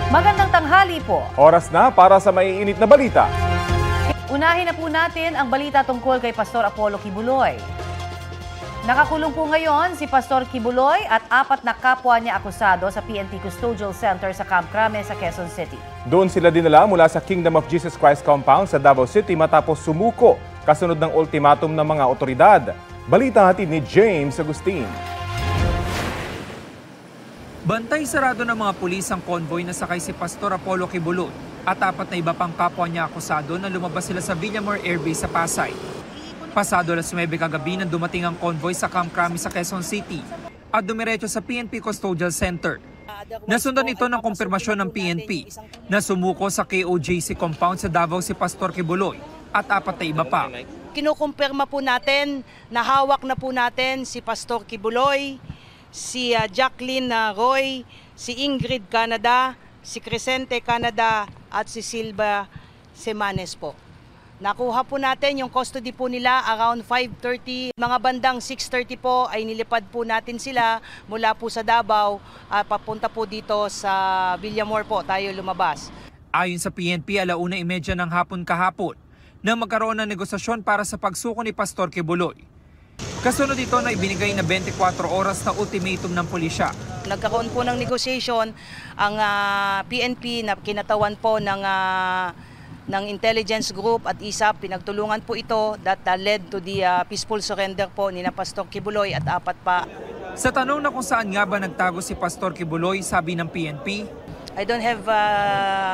Magandang tanghali po. Oras na para sa maiinit na balita. Unahin na po natin ang balita tungkol kay Pastor Apollo Kibuloy. Nakakulong po ngayon si Pastor Kibuloy at 4 na kapwa niya akusado sa PNP Custodial Center sa Camp Crame sa Quezon City. Doon sila dinala mula sa Kingdom of Jesus Christ compound sa Davao City matapos sumuko kasunod ng ultimatum ng mga otoridad. Balita hatid ni James Agustin. Bantay sarado ng mga pulis ang convoy na sakay si Pastor Apollo Kibuloy at 4 na iba pang kapwa niya akusado na lumabas sila sa Villamor Airbase sa Pasay. Pasado alas 9 kagabi nang dumating ang convoy sa Camp Crame sa Quezon City at dumiretso sa PNP Custodial Center. Nasundan ito ng kumpirmasyon ng PNP na sumuko sa KOJC compound sa Davao si Pastor Kibuloy at 4 na iba pa. Kinukumpirma po natin na hawak na po natin si Pastor Kibuloy, si Jacqueline Roy, si Ingrid Canada, si Crescente Canada at si Silva Semanes po. Nakuha po natin yung custody po nila around 5:30. Mga bandang 6:30 po ay nilipad po natin sila mula po sa Davao papunta po dito sa Villamor po tayo lumabas. Ayon sa PNP, 1:30 ng hapon kahapon na magkaroon ng negosasyon para sa pagsuko ni Pastor Kibuloy. Kasunod ito na ibinigay na 24 oras na ultimatum ng pulisya. Nagkaroon po ng negotiation ang PNP na kinatawan po ng intelligence group at ISAP. Pinagtulungan po ito that led to the peaceful surrender po ni na Pastor Kibuloy at 4 pa. Sa tanong na kung saan nga ba nagtago si Pastor Kibuloy, sabi ng PNP, I don't have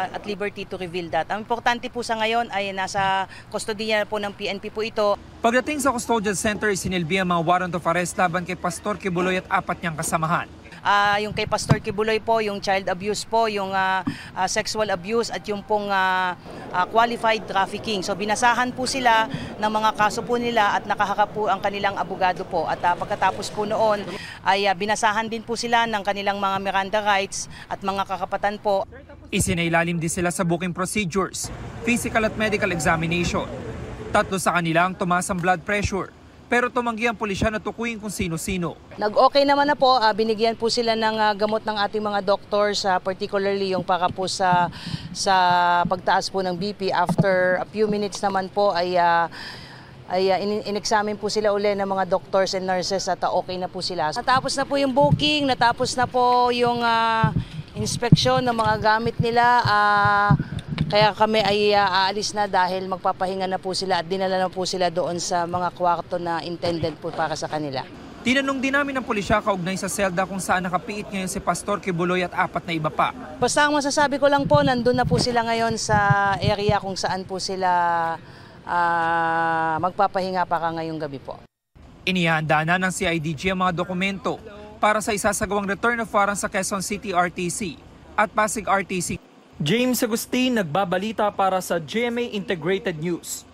at liberty to reveal that. Ang importante po sa ngayon ay nasa kustodiya po ng PNP po ito. Pagdating sa Custodial Center, isinilbi ang mga warrant of arrest laban kay Pastor Kibuloy at 4 niyang kasamahan. Yung kay Pastor Kibuloy po, yung child abuse po, yung sexual abuse at yung pong qualified trafficking. So binasahan po sila ng mga kaso po nila at nakaharap po ang kanilang abogado po. At pagkatapos po noon ay binasahan din po sila ng kanilang mga Miranda rights at mga kakapatan po. Isinailalim din sila sa booking procedures, physical at medical examination. 3 sa kanila ang tumaas ang blood pressure. Pero tumanggi ang pulisya na tukuyin kung sino-sino. Nag-okay naman na po, binigyan po sila ng gamot ng ating mga doctors, particularly yung para po sa pagtaas po ng BP. After a few minutes naman po ay in-examine po sila uli ng mga doctors and nurses at okay na po sila. Natapos na po yung booking, natapos na po yung inspeksyon ng mga gamit nila. Kaya kami ay aalis na dahil magpapahinga na po sila at dinala na po sila doon sa mga kwarto na intended po para sa kanila. Tinanong din namin ng pulisya kaugnay sa selda kung saan nakapiit ngayon si Pastor Kibuloy at 4 na iba pa. Basta ang masasabi ko lang po, nandun na po sila ngayon sa area kung saan po sila magpapahinga para ngayong gabi po. Inihanda na ng CIDG ang mga dokumento para sa isasagawang return of warrant sa Quezon City RTC at Pasig RTC. James Agustin, nagbabalita para sa GMA Integrated News.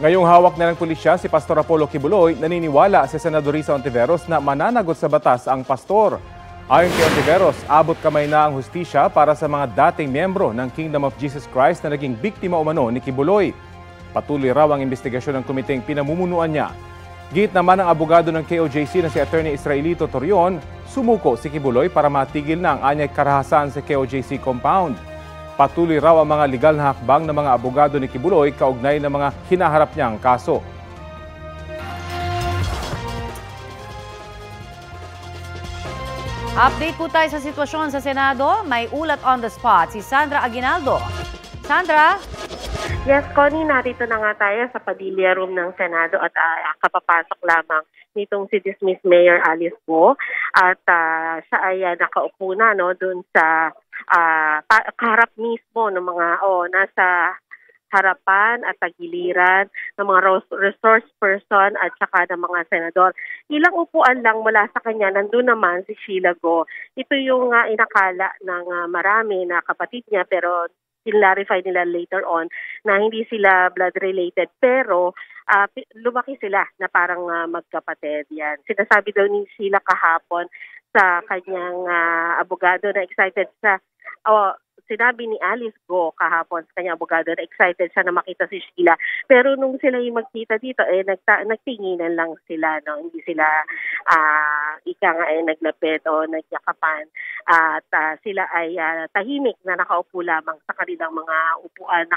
Ngayong hawak na ng pulisya si Pastor Apollo Kibuloy, naniniwala si Senador Risa Ontiveros na mananagot sa batas ang pastor. Ayon kay Ontiveros, abot kamay na ang hustisya para sa mga dating miyembro ng Kingdom of Jesus Christ na naging biktima umano ni Kibuloy. Patuloy raw ang investigasyon ng komiteng pinamumunuan niya. Git naman ang abogado ng KOJC na si Attorney Israelito Torion, sumuko si Kibuloy para matigil na ang anyay karahasan sa KOJC compound. Patuloy raw ang mga legal na hakbang ng mga abogado ni Kibuloy kaugnay ng mga hinaharap niyang kaso. Update po tayo sa sitwasyon sa Senado. May ulat on the spot si Sandra Aguinaldo. Sandra? Yes, Connie, narito na nga tayo sa Padilla Room ng Senado at kapapasok lamang nitong si dismissed Mayor Alice Go at siya ay nakaupo na doon sa kaharap mismo ng mga nasa harapan at tagiliran ng mga resource person at saka ng mga senador. Ilang upuan lang mula sa kanya, nandun naman si Sheila Go. Ito yung inakala ng marami na kapatid niya pero clarify nila later on na hindi sila blood related pero lumaki sila na parang magkapatid yan. Sinasabi daw ni Sheila kahapon sa kanyang abogado na excited sinabi ni Alice Go kahapon sa kanyang abogado na excited siya na makita si Sheila. Pero nung sila yung magkita dito, nagtinginan lang sila. No? Hindi sila naglapit o nagyakapan. At sila ay tahimik na nakaupo lamang sa kanilang mga upuan.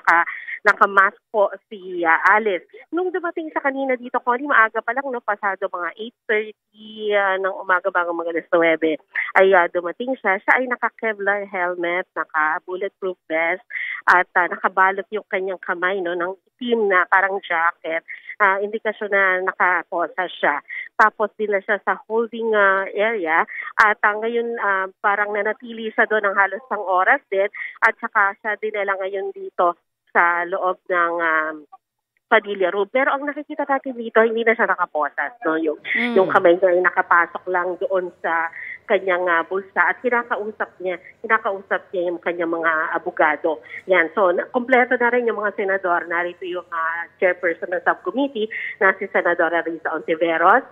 Nakamask po si Alice. Nung dumating sa kanina dito, Connie, maaga pa lang, no, pasado mga 8:30 ng umaga bago mga alas 9, ay dumating siya. Siya ay naka-Kevlar helmet, naka-bulletproof vest, at nakabalot yung kanyang kamay, no, ng itim na parang jacket. Indikasyon na nakaposa siya. Tapos dinala siya sa holding area at ngayon parang nanatili siya doon ng halos isang oras din at saka siya dinala ngayon dito sa loob ng Padilla Room. Pero ang nakikita natin dito, hindi na siya nakaposas. No? Yung kamay niya ay nakapasok lang doon sa kanyang bulsa at kinakausap niya yung kanyang mga abogado. Yan. So, kompleto na rin yung mga senador. Narito yung chairperson ng subcommittee na si Senadora Risa Ontiveros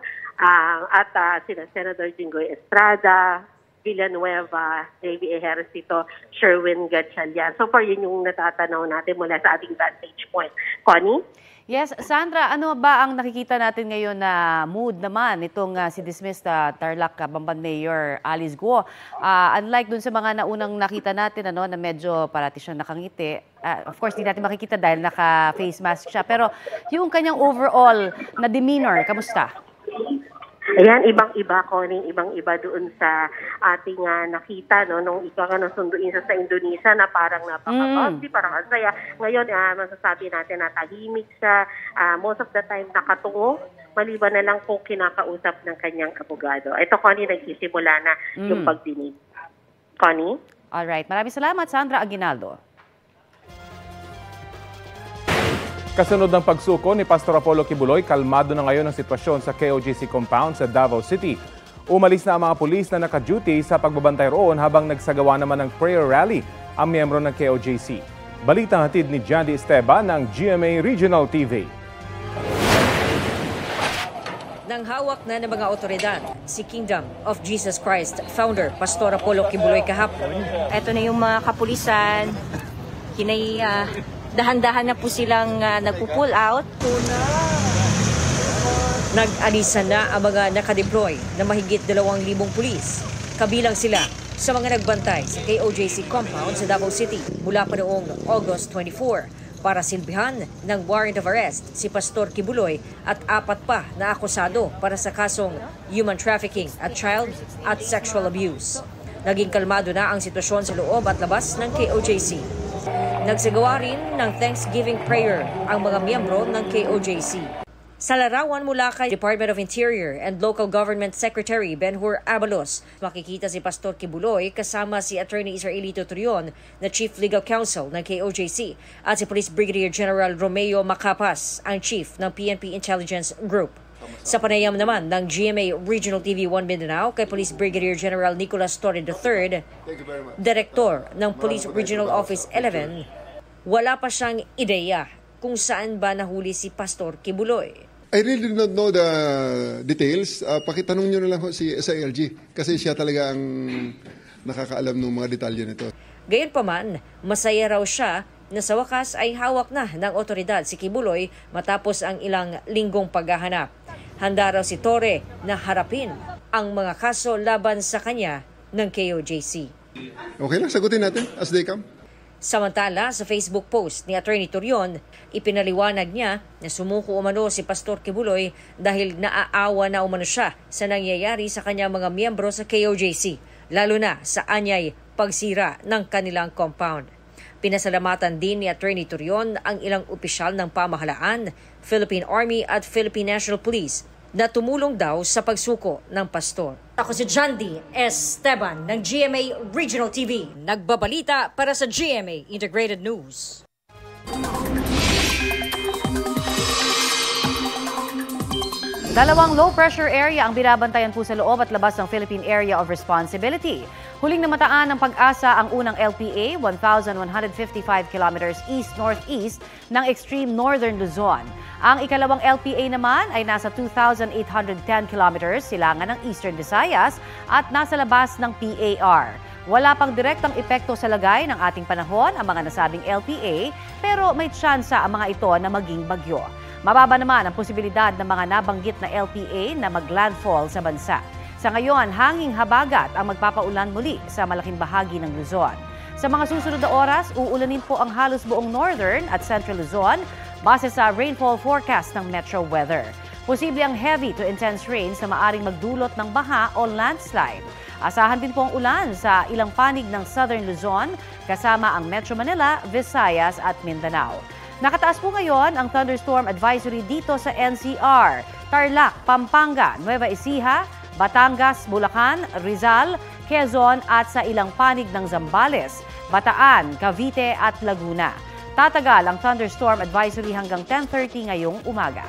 at sina Senator Jinggoy Estrada, Villanueva, Davey Ejercito, Sherwin Gatchalian. So far, yun yung natatanaw natin mula sa ating vantage point. Connie? Yes, Sandra, ano ba ang nakikita natin ngayon na mood naman itong si dismissed Tarlac Bamban Mayor Alice Go? Unlike dun sa mga naunang nakita natin na medyo parati siyang nakangiti. Of course, di natin makikita dahil naka-face mask siya. Pero yung kanyang overall na demeanor, kamusta? Ayan, ibang-iba, Connie, ibang-iba doon sa ating nakita, no, nung ikaw nga nasunduin sa Indonesia na parang napaka-positive, parang ang saya. Ngayon, masasabi natin na tahimik siya, most of the time nakatungo, maliban na lang kung kinakausap ng kanyang abogado. Ito, Connie, nagsisimula na yung pagdinig. Connie? Alright, maraming salamat, Sandra Aguinaldo. Kasunod ng pagsuko ni Pastor Apollo Kibuloy, kalmado na ngayon ang sitwasyon sa KOJC compound sa Davao City. Umalis na ang mga pulis na naka-duty sa pagbabantay roon habang nagsagawa naman ng prayer rally ang miyembro ng KOJC. Balitang hatid ni Jandy Esteban ng GMA Regional TV. Nang hawak na ng mga otoridad, si Kingdom of Jesus Christ founder Pastor Apollo Kibuloy kahapon. Ito na yung mga kapulisan, dahan-dahan na po silang nagpo-pull out. Nag-alisan na ang mga nakadeploy na mahigit 2,000 pulis. Kabilang sila sa mga nagbantay sa KOJC compound sa Davao City mula pa noong August 24 para silbihan ng warrant of arrest si Pastor Kibuloy at 4 pa na akusado para sa kasong human trafficking at child at sexual abuse. Naging kalmado na ang sitwasyon sa loob at labas ng KOJC. Nagsagawa rin ng Thanksgiving prayer ang mga miyembro ng KOJC. Sa larawan mula kay Department of Interior and Local Government Secretary Benhur Abalos, makikita si Pastor Kibuloy kasama si Attorney Israelito Turion na Chief Legal Counsel ng KOJC at si Police Brigadier General Romeo Macapas, ang Chief ng PNP Intelligence Group. Sa panayam naman ng GMA Regional TV 1 Mindanao kay Police Brigadier General Nicolas Torre III, Direktor ng Police Regional Office 11, wala pa siyang ideya kung saan ba nahuli si Pastor Kibuloy. I really do not know the details. Pakitanong nyo na lang sa ALG kasi siya talaga ang nakakaalam ng mga detalye nito. Gayunpaman, masaya raw siya na sa wakas ay hawak na ng otoridad si Kibuloy matapos ang ilang linggong paghahanap. Handa raw si Torre na harapin ang mga kaso laban sa kanya ng KOJC. Okay lang, sagutin natin as they come. Samantala, sa Facebook post ni Attorney Turion, ipinaliwanag niya na sumuko umano si Pastor Kibuloy dahil naaawa na umano siya sa nangyayari sa kanyang mga miyembro sa KOJC, lalo na sa anyay pagsira ng kanilang compound. Pinasalamatan din ni Attorney Turion ang ilang opisyal ng pamahalaan, Philippine Army at Philippine National Police na tumulong daw sa pagsuko ng pastor. Ako si Jandy Esteban ng GMA Regional TV. Nagbabalita para sa GMA Integrated News. Dalawang low-pressure area ang binabantayan po sa loob at labas ng Philippine Area of Responsibility. Huling namataan ng Pag-asa ang unang LPA, 1,155 kilometers east-northeast ng extreme northern Luzon. Ang ikalawang LPA naman ay nasa 2,810 kilometers silangan ng Eastern Visayas at nasa labas ng PAR. Wala pang direktang epekto sa lagay ng ating panahon ang mga nasabing LPA, pero may tsansa ang mga ito na maging bagyo. Mababa naman ang posibilidad ng mga nabanggit na LPA na mag-landfall sa bansa. Sa ngayon, hanging habagat ang magpapaulan muli sa malaking bahagi ng Luzon. Sa mga susunod na oras, uulanin po ang halos buong northern at central Luzon base sa rainfall forecast ng Metro Weather. Posible ang heavy to intense rains na maaring magdulot ng baha o landslide. Asahan din po ang ulan sa ilang panig ng southern Luzon kasama ang Metro Manila, Visayas at Mindanao. Nakataas po ngayon ang thunderstorm advisory dito sa NCR, Tarlac, Pampanga, Nueva Ecija, Batangas, Bulacan, Rizal, Quezon at sa ilang panig ng Zambales, Bataan, Cavite at Laguna. Tatagal ang thunderstorm advisory hanggang 10:30 ngayong umaga.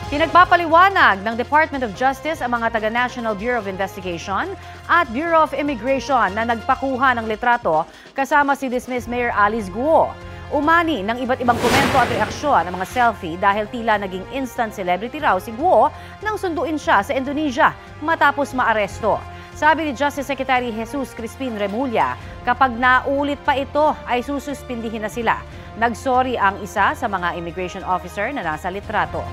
Pinagpapaliwanag ng Department of Justice ang mga taga-National Bureau of Investigation at Bureau of Immigration na nagpakuha ng litrato kasama si dismissed Mayor Alice Guo. Umani ng iba't ibang komento at reaksyon ang mga selfie dahil tila naging instant celebrity raw si Guo nang sunduin siya sa Indonesia matapos maaresto. Sabi ni Justice Secretary Jesus Crispin Remulla, kapag naulit pa ito ay sususpindihin na sila. Nagsorry ang isa sa mga immigration officer na nasa litrato.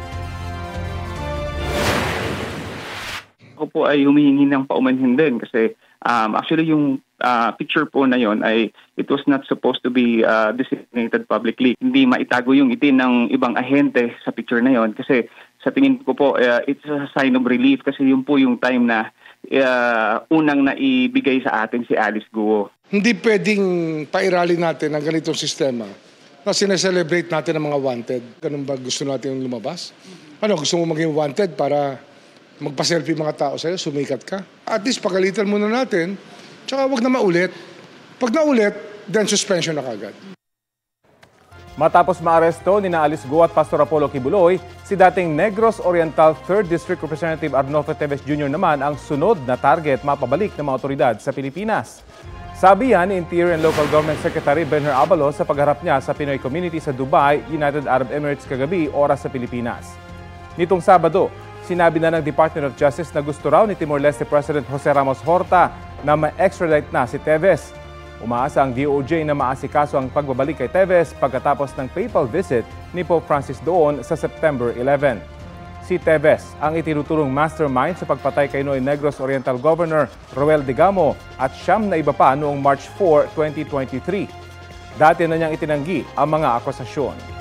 Ako po ay humihingi ng paumanhin din kasi actually yung picture po na yon ay it was not supposed to be disseminated publicly. Hindi maitago yung itin ng ibang ahente sa picture na yon kasi sa tingin ko po it's a sign of relief kasi yun po yung time na unang naibigay sa atin si Alice Guo. Hindi pwedeng pairali natin ang ganitong sistema na sineselebrate natin ang mga wanted. Ganun ba gusto natin lumabas? Ano, gusto mo maging wanted para magpa-selfie mga tao sa'yo, sumikat ka? At least pagalitan muna natin, tsaka wag na maulit. Pag naulit, then suspension na kagad. Matapos maaresto ni Alice Guo at Pastor Apollo Kibuloy, si dating Negros Oriental 3rd District Representative Arnolfo Teves Jr. naman ang sunod na target mapabalik ng mga otoridad sa Pilipinas. Sabi yan ni Interior and Local Government Secretary Benher Abalos sa pagharap niya sa Pinoy community sa Dubai, United Arab Emirates kagabi, oras sa Pilipinas. Nitong Sabado, sinabi na ng Department of Justice na gusto raw ni Timor-Leste President Jose Ramos Horta na ma-extradite na si Teves. Umaasa ang DOJ na maasikaso ang pagbabalik kay Teves pagkatapos ng papal visit ni Pope Francis doon sa September 11. Si Teves ang itinuturong mastermind sa pagpatay kay Noy Negros Oriental Governor Roel Digamo at siyam na iba pa noong March 4, 2023. Dati na niyang itinanggi ang mga akusasyon.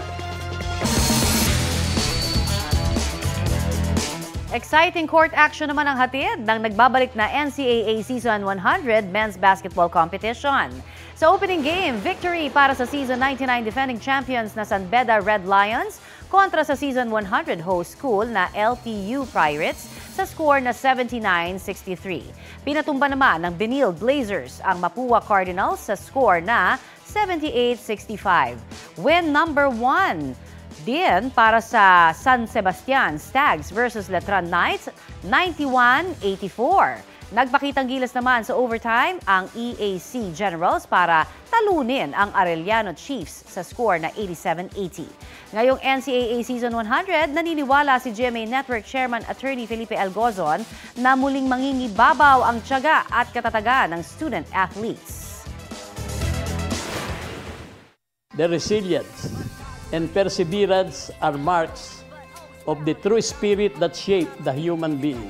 Exciting court action naman ang hatid ng nagbabalik na NCAA Season 100 Men's Basketball Competition. Sa opening game, victory para sa Season 99 defending champions na San Beda Red Lions kontra sa Season 100 host school na LPU Pirates sa score na 79-63. Pinatumba naman ng Benil Blazers ang Mapua Cardinals sa score na 78-65. Win number 1 din para sa San Sebastian Stags versus Letran Knights, 91-84. Nagpakitang gilas naman sa overtime ang EAC Generals para talunin ang Arellano Chiefs sa score na 87-80. Ngayong NCAA Season 100, naniniwala si GMA Network Chairman Attorney Felipe Algozon na muling mangingibabaw ang tiyaga at katatagan ng student athletes. The resilience and perseverance are marks of the true spirit that shaped the human being.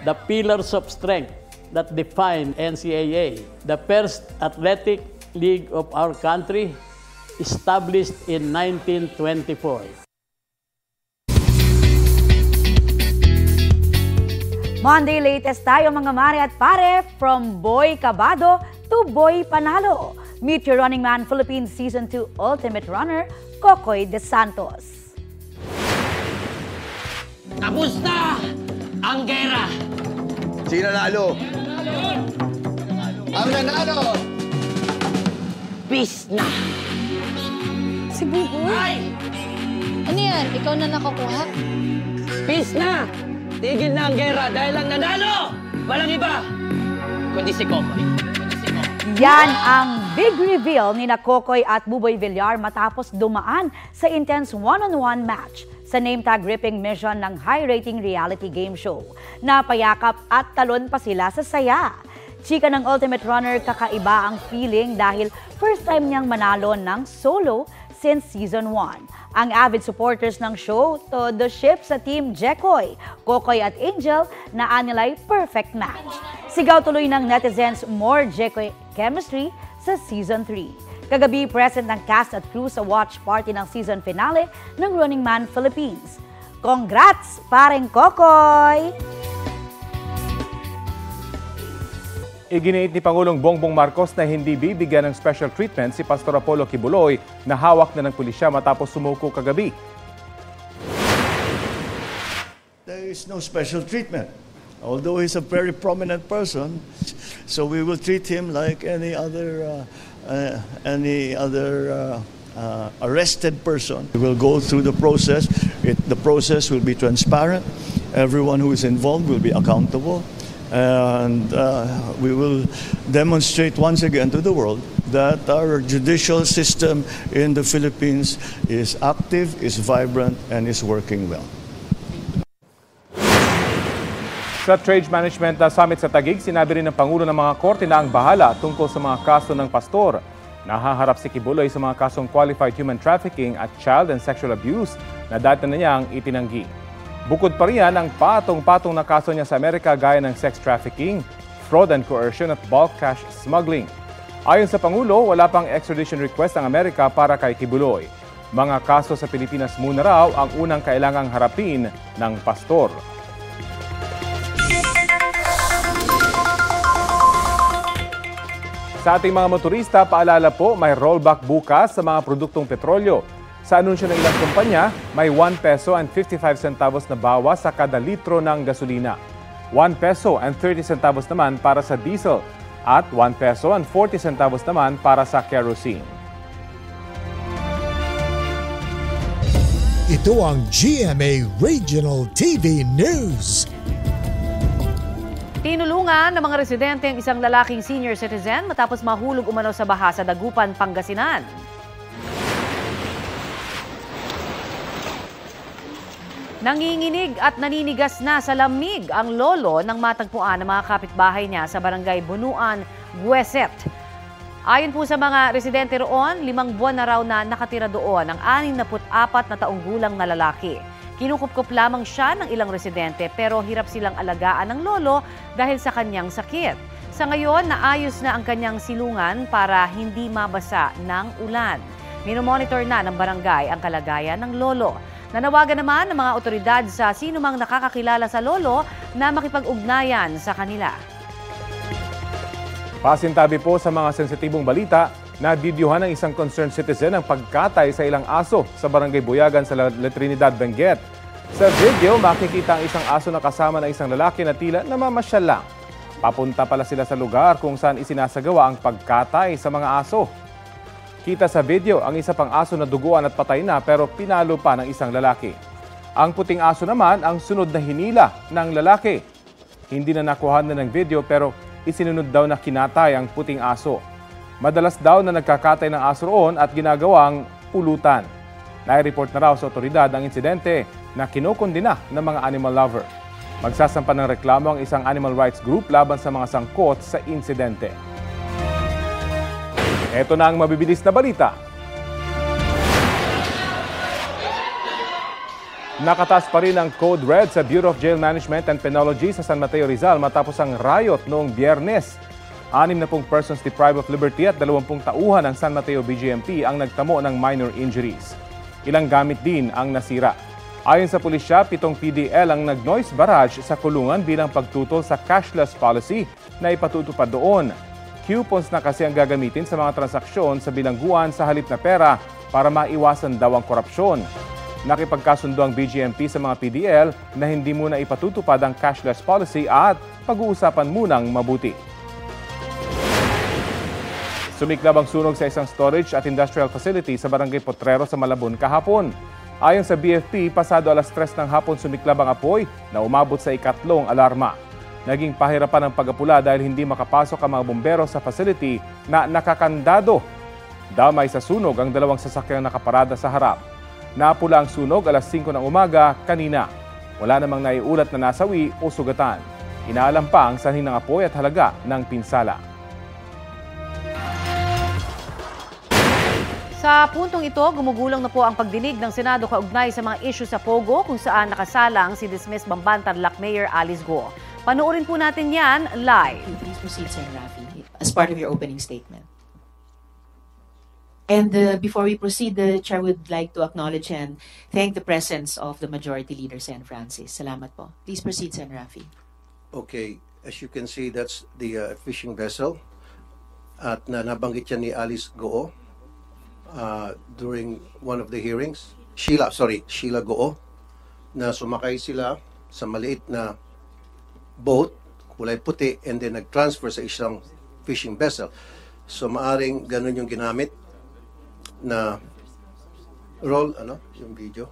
The pillars of strength that define NCAA, the first athletic league of our country, established in 1924. Monday latest tayo mga mare at pare, from Boy Cabado to Boy Panalo. Meet your Running Man Philippines Season 2 Ultimate Runner, Kokoy De Santos. Tapos na ang gera! Sino nanalo? Ang nanalo! Peace na! Si Buboy? Ay! Ano yan? Ikaw na nakakuha? Peace na! Tigil na ang gera dahil ang nanalo! Walang iba! Kundi si Kokoy. Yan ang big reveal ni na Kokoy at Buboy Villar matapos dumaan sa intense one-on-one match sa name-tag-gripping mission ng high-rating reality game show. Napayakap at talon pa sila sa saya. Chika ng Ultimate Runner, kakaiba ang feeling dahil first time niyang manalo ng solo since Season 1. Ang avid supporters ng show, todo ship sa Team Jekoy, Kokoy at Angel na anilay perfect match. Sigaw tuloy ng netizens more Jekoy chemistry sa Season 3. Kagabi, present ng cast at crew sa watch party ng season finale ng Running Man Philippines. Congrats, paring Kokoy! Iginiit ni Pangulong Bongbong Marcos na hindi bibigyan ng special treatment si Pastor Apollo Kibuloy na hawak na ng pulisya matapos sumuko kagabi. There is no special treatment. Although he's a very prominent person, so we will treat him like any other arrested person. We will go through the process. The process will be transparent. Everyone who is involved will be accountable. And we will demonstrate once again to the world that our judicial system in the Philippines is active, is vibrant, and is working well. Sa Trade Management Summit sa Taguig, sinabi rin ng Pangulo ng mga korte na ang bahala tungkol sa mga kaso ng pastor. Nahaharap si Kibuloy sa mga kasong qualified human trafficking at child and sexual abuse na dati na niyang itinanggi. Bukod pa riyan ang patong-patong na kaso niya sa Amerika gaya ng sex trafficking, fraud and coercion at bulk cash smuggling. Ayon sa Pangulo, wala pang extradition request ang Amerika para kay Kibuloy. Mga kaso sa Pilipinas muna raw ang unang kailangang harapin ng pastor. Sa ating mga motorista, paalala po, may rollback bukas sa mga produktong petrolyo. Sa anunsyo ng ilang kumpanya, may 1 peso and 55 centavos na bawas sa kada litro ng gasolina. 1 peso and 30 centavos naman para sa diesel at 1 peso and 40 centavos naman para sa kerosene. Ito ang GMA Regional TV News. Tinulungan ng mga residente ang isang lalaking senior citizen matapos mahulog umano sa baha sa Dagupan, Pangasinan. Nanginginig at naninigas na sa lamig ang lolo ng matagpuan ng mga kapitbahay niya sa barangay Bunuan, Gueset. Ayon po sa mga residente roon, 5 buwan na raw na nakatira doon ang 64 na taong gulang na lalaki. Kinukupkup lamang siya ng ilang residente pero hirap silang alagaan ng lolo dahil sa kanyang sakit. Sa ngayon, naayos na ang kanyang silungan para hindi mabasa ng ulan. Minomonitor na ng barangay ang kalagayan ng lolo. Nanawagan naman ng mga otoridad sa sinumang nakakakilala sa lolo na makipag-ugnayan sa kanila. Pasintabi po sa mga sensitibong balita, nabidyohan ng isang concerned citizen ang pagkatay sa ilang aso sa barangay Buyagan sa La Trinidad, Benguet. Sa video, makikita ang isang aso na kasama ng isang lalaki na tila namamasyal lang. Papunta pala sila sa lugar kung saan isinasagawa ang pagkatay sa mga aso. Kita sa video ang isa pang aso na duguan at patay na pero pinalo pa ng isang lalaki. Ang puting aso naman ang sunod na hinila ng lalaki. Hindi na nakuha na ng video pero isinunod daw na kinatay ang puting aso. Madalas daw na nagkakatay ng aso roon at ginagawang pulutan. Nai-report na raw sa otoridad ang insidente na kinukondina ng mga animal lover. Magsasampa ng reklamo ang isang animal rights group laban sa mga sangkot sa insidente. Ito na ang mabibilis na balita. Nakataas pa rin ang Code Red sa Bureau of Jail Management and Penology sa San Mateo, Rizal matapos ang riot noong Biyernes. 60 persons deprived of liberty at 20 tauhan ng San Mateo BGMP ang nagtamo ng minor injuries. Ilang gamit din ang nasira. Ayon sa pulisya, 7 PDL ang nag-noise barrage sa kulungan bilang pagtutol sa cashless policy na ipatutupad doon. Coupons na kasi ang gagamitin sa mga transaksyon sa bilangguan sa halip na pera para maiwasan daw ang korupsyon. Nakipagkasundo ang BGMP sa mga PDL na hindi muna ipatutupad ang cashless policy at pag-uusapan munang mabuti. Sumiklab ang sunog sa isang storage at industrial facility sa Barangay Potrero sa Malabon kahapon. Ayon sa BFP, pasado alas 3 ng hapon sumiklab ang apoy na umabot sa ikatlong alarma. Naging pahirapan ang pag-apula dahil hindi makapasok ang mga bumbero sa facility na nakakandado. Damay sa sunog ang 2 sasakyang nakaparada sa harap. Napula ang sunog alas 5 ng umaga kanina. Wala namang naiulat na nasawi o sugatan. Inaalam pa ang sanhi ng apoy at halaga ng pinsala. Sa puntong ito, gumugulang na po ang pagdinig ng Senado kaugnay sa mga issue sa Pogo kung saan nakasalang si dismissed Bamban Tarlac Mayor Alice Go. Panoorin po natin yan live. Please proceed, Sen. Rafi, as part of your opening statement. And before we proceed, the Chair would like to acknowledge and thank the presence of the Majority Leader, Sen. Francis. Salamat po. Please proceed, Sen. Rafi. Okay, as you can see, that's the fishing vessel. At nabanggit yan ni Alice Goo during one of the hearings. Sheila Goo, na sumakay sila sa maliit na boat, kulay puti, and then nag-transfer sa isang fishing vessel. So maaring ganun yung ginamit na roll, yung video.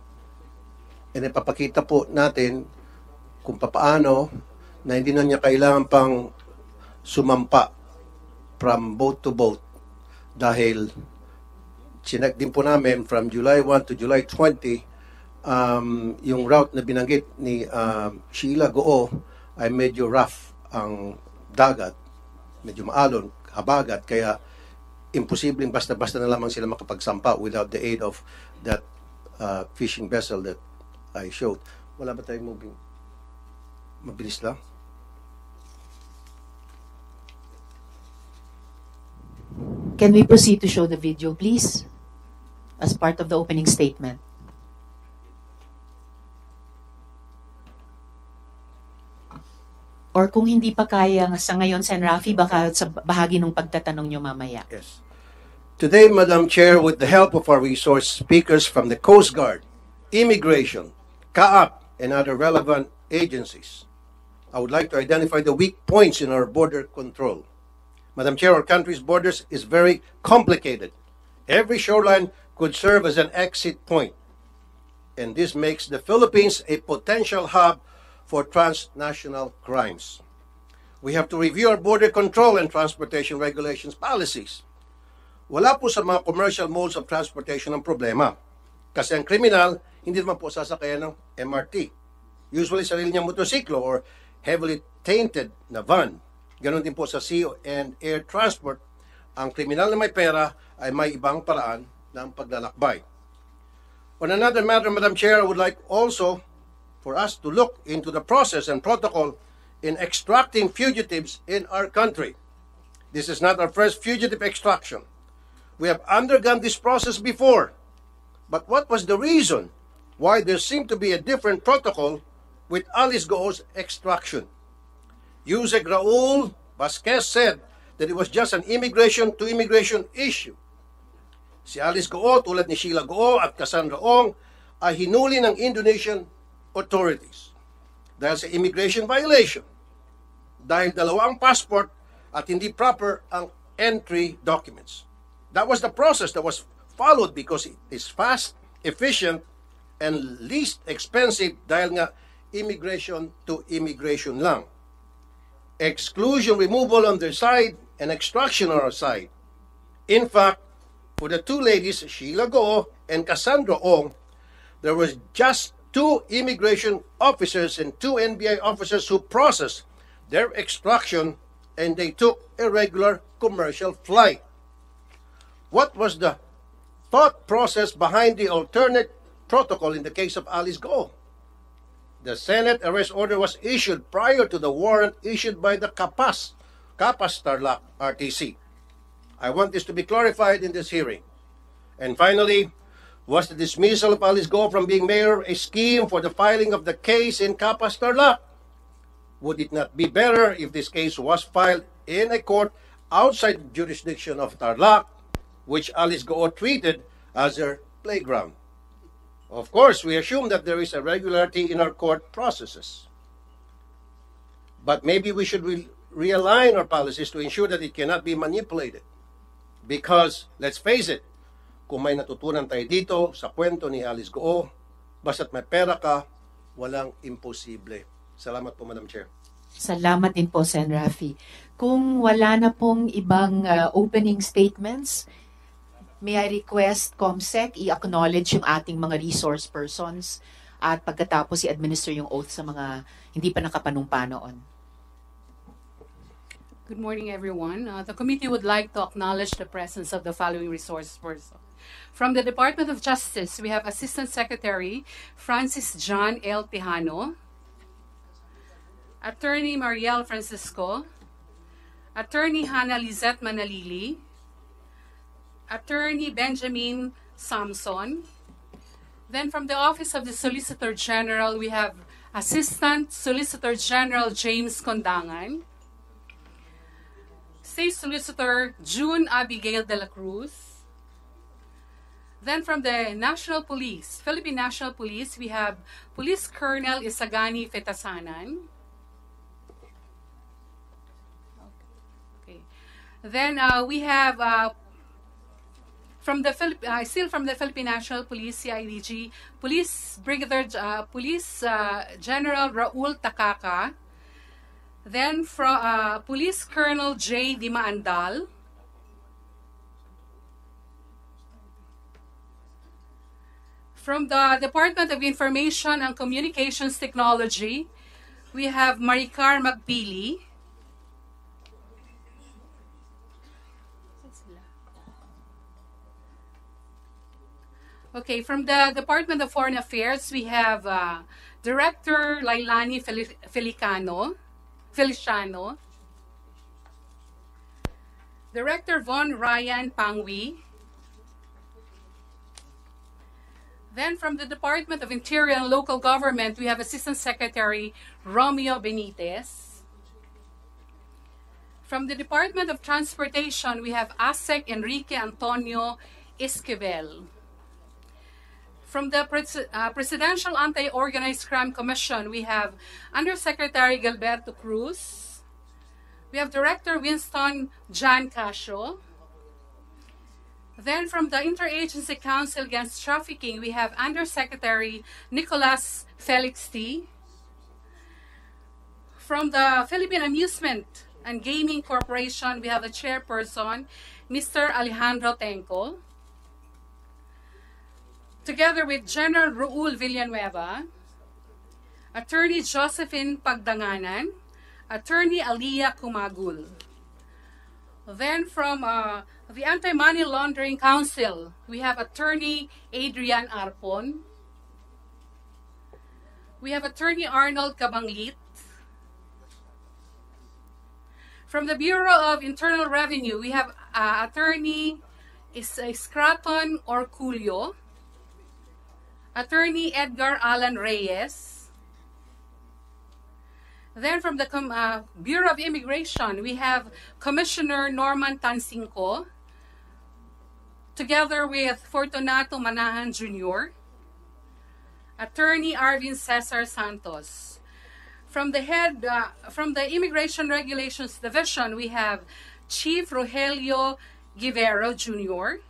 And then papakita po natin kung paano na hindi na niya kailangan pang sumampa from boat to boat dahil chinek din po namin from July 1 to July 20 yung route na binanggit ni Sheila Goo ay medyo rough ang dagat, medyo maalon, habagat, kaya imposibleng basta-basta na lamang sila makapagsampa without the aid of that fishing vessel that I showed. Wala ba tayong moving? Mabilis lang. Can we proceed to show the video, please, as part of the opening statement? Or kung hindi pa kaya sa ngayon, Sen. Rafi, baka sa bahagi ng pagtatanong nyo mamaya. Yes. Today, Madam Chair, with the help of our resource speakers from the Coast Guard, Immigration, CAAP, and other relevant agencies, I would like to identify the weak points in our border control. Madam Chair, our country's borders is very complicated. Every shoreline could serve as an exit point. And this makes the Philippines a potential hub for transnational crimes. We have to review our border control and transportation regulations policies. Wala po sa mga commercial modes of transportation ang problema. Kasi ang kriminal, hindi naman po sasakayan ng MRT. Usually sarili niyang motorsiklo or heavily tainted na van. Ganon din po sa sea and air transport. Ang kriminal na may pera ay may ibang paraan ng paglalakbay. On another matter, Madam Chair, I would like also for us to look into the process and protocol in extracting fugitives in our country. This is not our first fugitive extraction. We have undergone this process before. But what was the reason why there seemed to be a different protocol with Alice Goo's extraction? Yusek Raul Vasquez said that it was just an immigration-to-immigration issue. Si Alice Goo, tulad ni Sheila Goo at Cassandra Ong, ay hinuli ng Indonesian authorities dahil sa immigration violation, dahil dalawa ang passport at hindi proper ang entry documents. That was the process that was followed because it is fast, efficient, and least expensive dahil nga immigration to immigration lang. Exclusion, removal on their side, and extraction on our side. In fact, for the two ladies, Sheila Goo and Cassandra Ong, there was just 2 immigration officers and 2 NBI officers who processed their extraction, and they took a regular commercial flight. What was the thought process behind the alternate protocol in the case of Alice Goo? The Senate arrest order was issued prior to the warrant issued by the Capas Tarlac RTC. I want this to be clarified in this hearing. And finally, was the dismissal of Alice Goo from being mayor a scheme for the filing of the case in Capas Tarlac? Would it not be better if this case was filed in a court outside the jurisdiction of Tarlac, which Alice Goo treated as her playground? Of course, we assume that there is a regularity in our court processes. But maybe we should realign our policies to ensure that it cannot be manipulated. Because, let's face it, kung may natutunan tayo dito sa kwento ni Alice Goo, basta't may pera ka, walang imposible. Salamat po, Madam Chair. Salamat din po, Sen. Rafi. Kung wala na pong ibang opening statements, may I request COMSEC i-acknowledge yung ating mga resource persons at pagkatapos i-administer yung oath sa mga hindi pa nakapanumpa noon. Good morning, everyone. The committee would like to acknowledge the presence of the following resource persons. From the Department of Justice, we have Assistant Secretary Francis John L. Tejano, Attorney Mariel Francisco, Attorney Hannah Lizette Manalili, Attorney Benjamin Samson. Then from the Office of the Solicitor General, we have Assistant Solicitor General James Condangan, State Solicitor June Abigail de la Cruz. Then from the National Police, Philippine National Police, we have Police Colonel Isagani Fetasanan. Okay. Then we have still from the Philippine National Police, CIDG, Police Brigadier Police General Raul Takaka. Then from Police Colonel J. Dimaandal. From the Department of Information and Communications Technology, we have Maricar Magpili. Okay, from the Department of Foreign Affairs, we have Director Lailani Feliciano, Director Von Ryan Pangwi. Then from the Department of Interior and Local Government, we have Assistant Secretary Romeo Benitez. From the Department of Transportation, we have ASEC Enrique Antonio Esquivel. From the Presidential Anti-Organized Crime Commission, we have Undersecretary Gilberto Cruz. We have Director Winston John Casio. Then from the Interagency Council Against Trafficking, we have Undersecretary Nicolas Felix T. From the Philippine Amusement and Gaming Corporation, we have the chairperson, Mr. Alejandro Tenco. Together with General Raul Villanueva, Attorney Josephine Pagdanganan, Attorney Aliyah Kumagul. Then from the Anti-Money Laundering Council, we have Attorney Adrian Arpon. We have Attorney Arnold Cabanglit. From the Bureau of Internal Revenue, we have Attorney Scraton Orculio, Attorney Edgar Alan Reyes. Then from the Bureau of Immigration, we have Commissioner Norman Tansinco, together with Fortunato Manahan Jr., Attorney Arvin Cesar Santos. From the Immigration Regulations Division, we have Chief Rogelio Guivero Jr.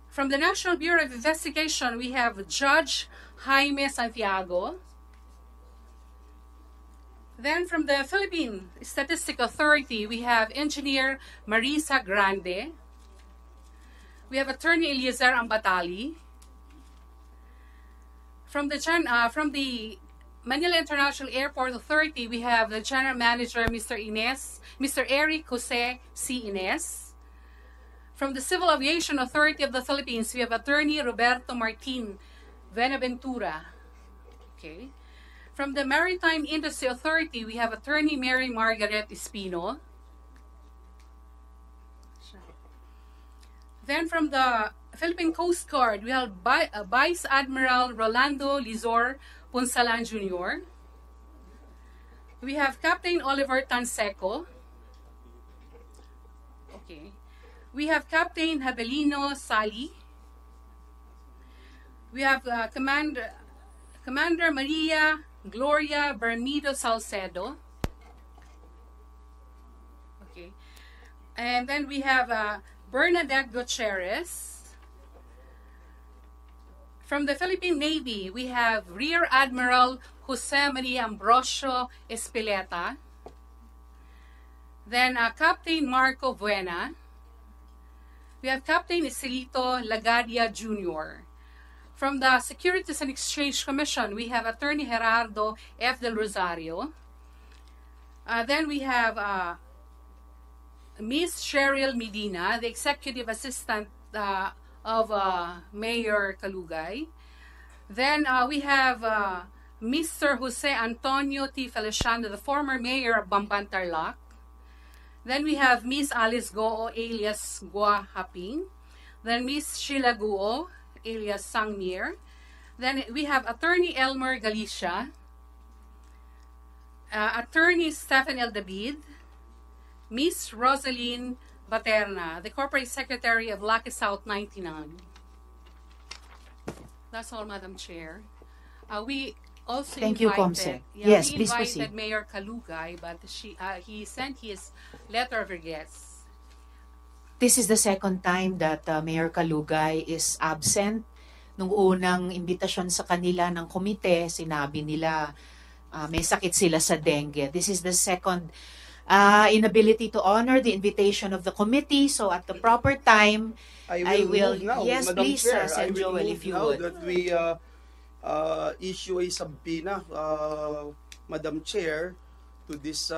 From the National Bureau of Investigation, we have Judge Jaime Santiago. Then from the Philippine Statistical Authority, we have Engineer Marisa Grande. We have Attorney Eliezer Ambatali. From the Manila International Airport Authority, we have the General Manager, Mr. Eric Jose C. Ines. From the Civil Aviation Authority of the Philippines, we have Attorney Roberto Martin Venaventura. Okay. From the Maritime Industry Authority, we have Attorney Mary Margaret Espino. Then from the Philippine Coast Guard, we have Vice Admiral Rolando Lizor Punsalan Jr. We have Captain Oliver Tanseco. Okay. We have Captain Habelino Sali. We have Commander Maria Gloria Bermido Salcedo. Okay. And then we have Bernadette Gutierrez. From the Philippine Navy, we have Rear Admiral Jose Maria Ambrosio Espileta. Then Captain Marco Buena. We have Captain Isilito Lagadia Jr. From the Securities and Exchange Commission, we have Attorney Gerardo F. Del Rosario. Then we have Ms. Cheryl Medina, the Executive Assistant of Mayor Calugay. Then we have Mr. Jose Antonio T. Feliciano, the former Mayor of Bamban Tarlac. Then we have Ms. Alice Goo, alias Gua Haping. Then Ms. Sheila Guo, alias Sangmir. Then we have Attorney Elmer Galicia, Attorney Stephen L. David, Ms. Rosaline Baterna, the Corporate Secretary of Lucky South 99. That's all, Madam Chair. We also Thank you, invited, Comsec. Yes, we please invited proceed. Mayor Calugay, but he sent his letter of regrets. This is the second time that Mayor Calugay is absent. Nung unang imbitasyon sa kanila ng komite, sinabi nila may sakit sila sa dengue. This is the second inability to honor the invitation of the committee. So at the proper time, I will move now, yes, Madam please, Chair. Sen. Joel, if you would. That we issue a subpoena, Madam Chair, to this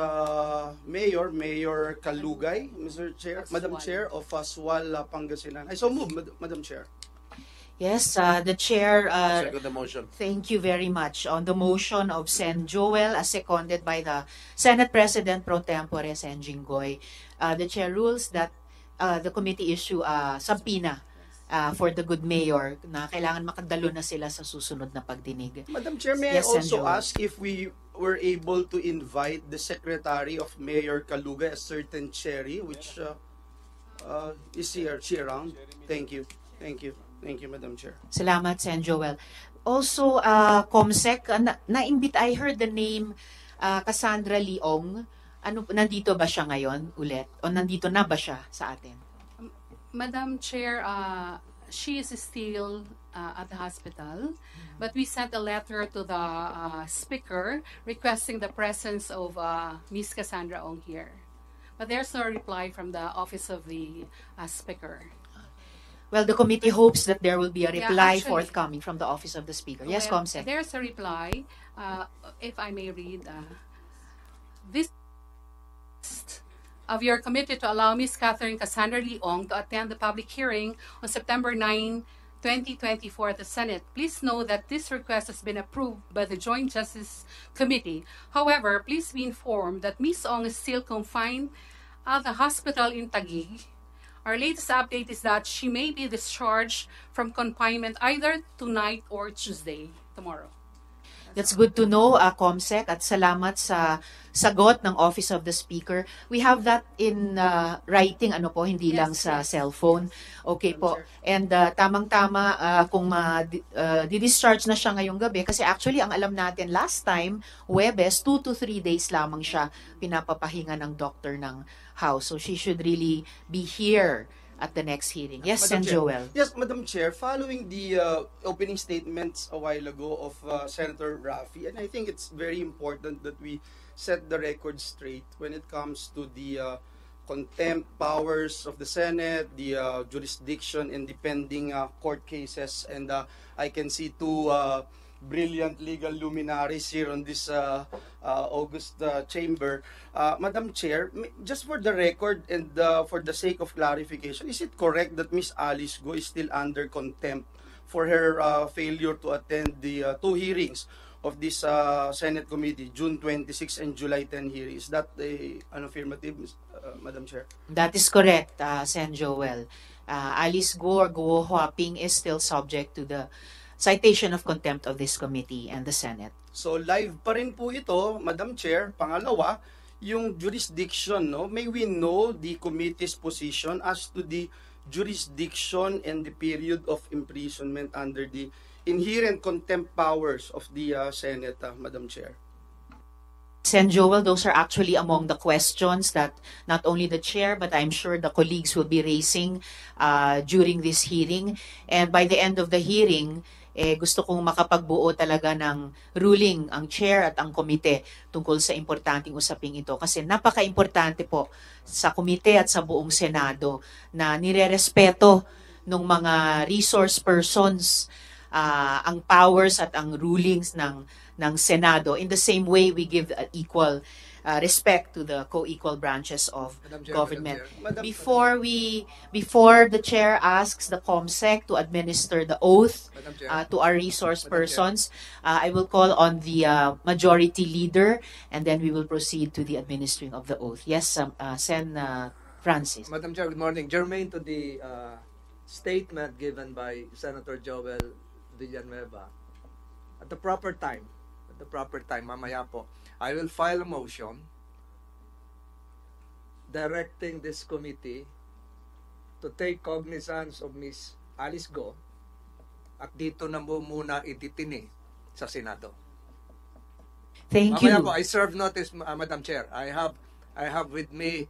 Mayor Calugay, Mr. Chair, Madam Chair of Sual, Pangasinan. I so move, Madam Chair. Yes, the chair. Second the motion. Thank you very much. On the motion of Sen. Joel, as seconded by the Senate President Pro Tempore, Sen. Jinggoy, the chair rules that the committee issue a subpoena for the good mayor na kailangan makadalo na sila sa susunod na pagdinig. Madam Chair, may Yes, I Sen. also Joel. ask if we were able to invite the Secretary of Mayor Calugay, a certain Cherry, which is here, she around? Thank you. Thank you. Thank you, Madam Chair. Salamat, Sen. Joel. Also, Comsec, na-imbit, I heard the name Cassandra Leong. Ano, nandito ba siya ngayon ulit? O nandito na ba siya sa atin? Madam Chair, she is still at the hospital, but we sent a letter to the speaker requesting the presence of Ms. Cassandra Ong here. But there's no reply from the office of the speaker. Well, the committee hopes that there will be a reply actually, forthcoming from the office of the speaker. Yes, Well, Comsec. there's a reply, if I may read. This of your committee to allow Ms. Catherine Cassandra Leong to attend the public hearing on September 9, 2024 at the Senate. Please know that this request has been approved by the Joint Justice Committee. However, please be informed that Ms. Ong is still confined at the hospital in Taguig. Our latest update is that she may be discharged from confinement either tonight or Tuesday, tomorrow. That's good to know, Comsec, at salamat sa sagot ng Office of the Speaker. We have that in writing, ano po, hindi lang sa cellphone. Okay po. And tamang-tama kung di-discharge na siya ngayong gabi, kasi actually, ang alam natin, last time, Huwebes, 2 to 3 days lamang siya pinapapahinga ng doctor ng House. So she should really be here at the next hearing. Yes, Sen. Joel. Yes, Madam Chair, following the opening statements a while ago of Senator Raffy, and I think it's very important that we set the record straight when it comes to the contempt powers of the Senate, the jurisdiction and the pending court cases, and I can see two brilliant legal luminaries here on this August chamber. Madam Chair, just for the record and for the sake of clarification, is it correct that Ms. Alice Go is still under contempt for her failure to attend the two hearings of this Senate committee, June 26 and July 10 hearings? Is that an affirmative, Madam Chair? That is correct, Sen. Joel. Alice Go or Guo Huaping is still subject to the citation of contempt of this committee and the Senate. So live pa rin po ito, Madam Chair. Pangalawa, yung jurisdiction, no? May we know the committee's position as to the jurisdiction and the period of imprisonment under the inherent contempt powers of the Senate, Madam Chair? Sen. Joel, those are actually among the questions that not only the chair, but I'm sure the colleagues will be raising during this hearing. And by the end of the hearing, gusto kong makapagbuo talaga ng ruling ang chair at ang komite tungkol sa importanteng usaping ito. Kasi napaka-importante po sa komite at sa buong Senado na nirerespeto ng mga resource persons ang powers at ang rulings ng Senado. In the same way, we give equal respect to the co-equal branches of government. Before the chair asks the COMSEC to administer the oath to our resource persons, I will call on the majority leader, and then we will proceed to the administering of the oath. Yes, Sen. Francis. Madam Chair, good morning. Germane to the statement given by Senator Joel Villanueva, at the proper time, mamaya po, I will file a motion directing this committee to take cognizance of Ms. Alice Go at dito na muna ititini sa Senado. Thank mamaya you. Po, I serve notice, Madam Chair. I have with me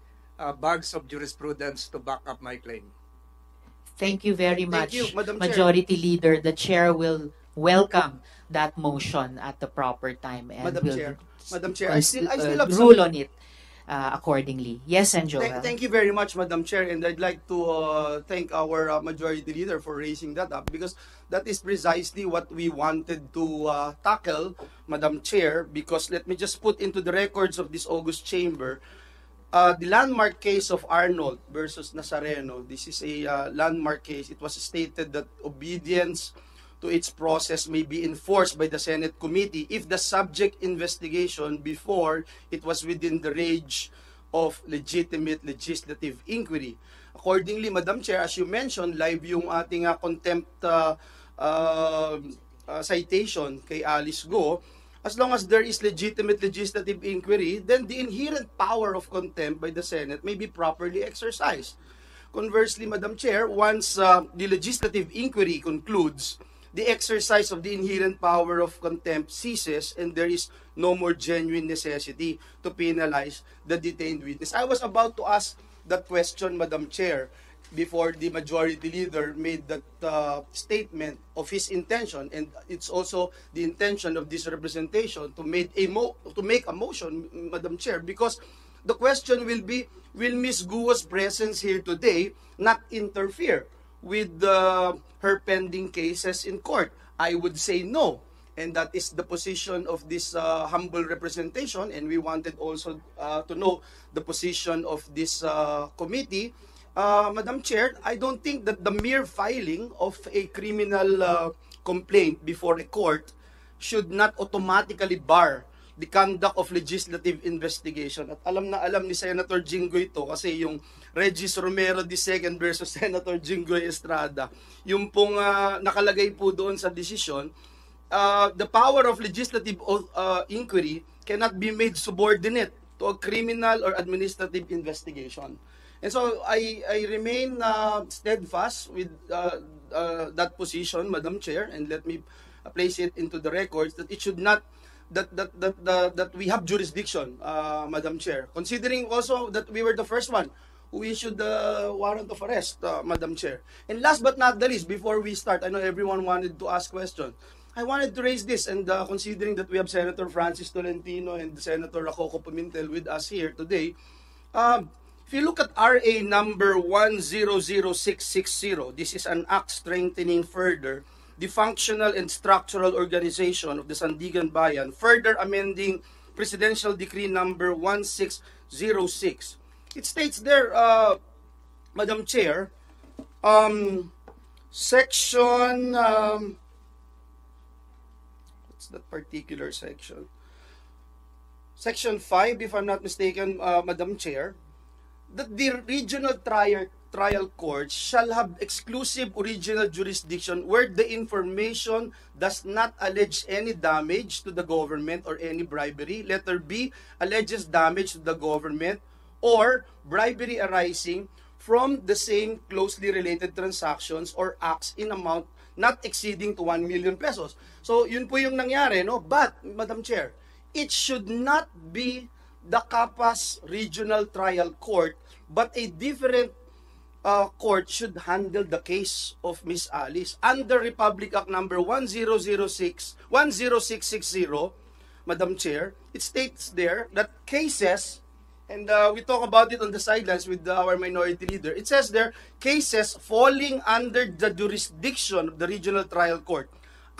bags of jurisprudence to back up my claim. Thank you very much, you, Madam Chair. Majority Leader. The chair will welcome that motion at the proper time and Madam will Chair, I still have rule on it accordingly. Yes, and Joel. Thank you very much, Madam Chair, and I'd like to thank our Majority Leader for raising that up, because that is precisely what we wanted to tackle, Madam Chair, because let me just put into the records of this August Chamber, the landmark case of Arnold versus Nazareno. This is a landmark case. It was stated that obedience to its process may be enforced by the Senate committee if the subject investigation before it was within the range of legitimate legislative inquiry. Accordingly, Madam Chair, as you mentioned, live yung ating contempt citation kay Alice Go. As long as there is legitimate legislative inquiry, then the inherent power of contempt by the Senate may be properly exercised. Conversely, Madam Chair, once the legislative inquiry concludes, the exercise of the inherent power of contempt ceases and there is no more genuine necessity to penalize the detained witness. I was about to ask that question, Madam Chair, before the Majority Leader made that statement of his intention, and it's also the intention of this representation to make a motion, Madam Chair, because the question will be, will Ms. Guo's presence here today not interfere with her pending cases in court? I would say no, and that is the position of this humble representation, and we wanted also to know the position of this committee. Madam Chair, I don't think that the mere filing of a criminal complaint before a court should not automatically bar the conduct of legislative investigation. At alam na alam ni Senator Jinggoy ito kasi yung Regis Romero II versus Senator Jinggoy Estrada, yung pong nakalagay po doon sa desisyon, the power of legislative inquiry cannot be made subordinate to a criminal or administrative investigation. And so I remain steadfast with that position, Madam Chair, and let me place it into the records that it should not that we have jurisdiction, Madam Chair. Considering also that we were the first one who issued the warrant of arrest, Madam Chair. And last but not the least, before we start, I know everyone wanted to ask questions. I wanted to raise this, and considering that we have Senator Francis Tolentino and Senator Rococo Pimentel with us here today, if you look at RA number 100660, this is an act strengthening further the functional and structural organization of the Sandigan Bayan, further amending Presidential Decree number 1606. It states there, Madam Chair, section, what's that particular section? Section 5, if I'm not mistaken, Madam Chair, that the regional trial courts shall have exclusive original jurisdiction where the information does not allege any damage to the government or any bribery. Letter B, alleges damage to the government or bribery arising from the same closely related transactions or acts in amount not exceeding to 1 million pesos. So, yun po yung nangyari, no? But, Madam Chair, it should not be the Capas Regional Trial Court, but a different court should handle the case of Miss Alice under Republic Act number 10660, Madam Chair. It states there that cases, and we talk about it on the sidelines with our minority leader. It says there, cases falling under the jurisdiction of the regional trial court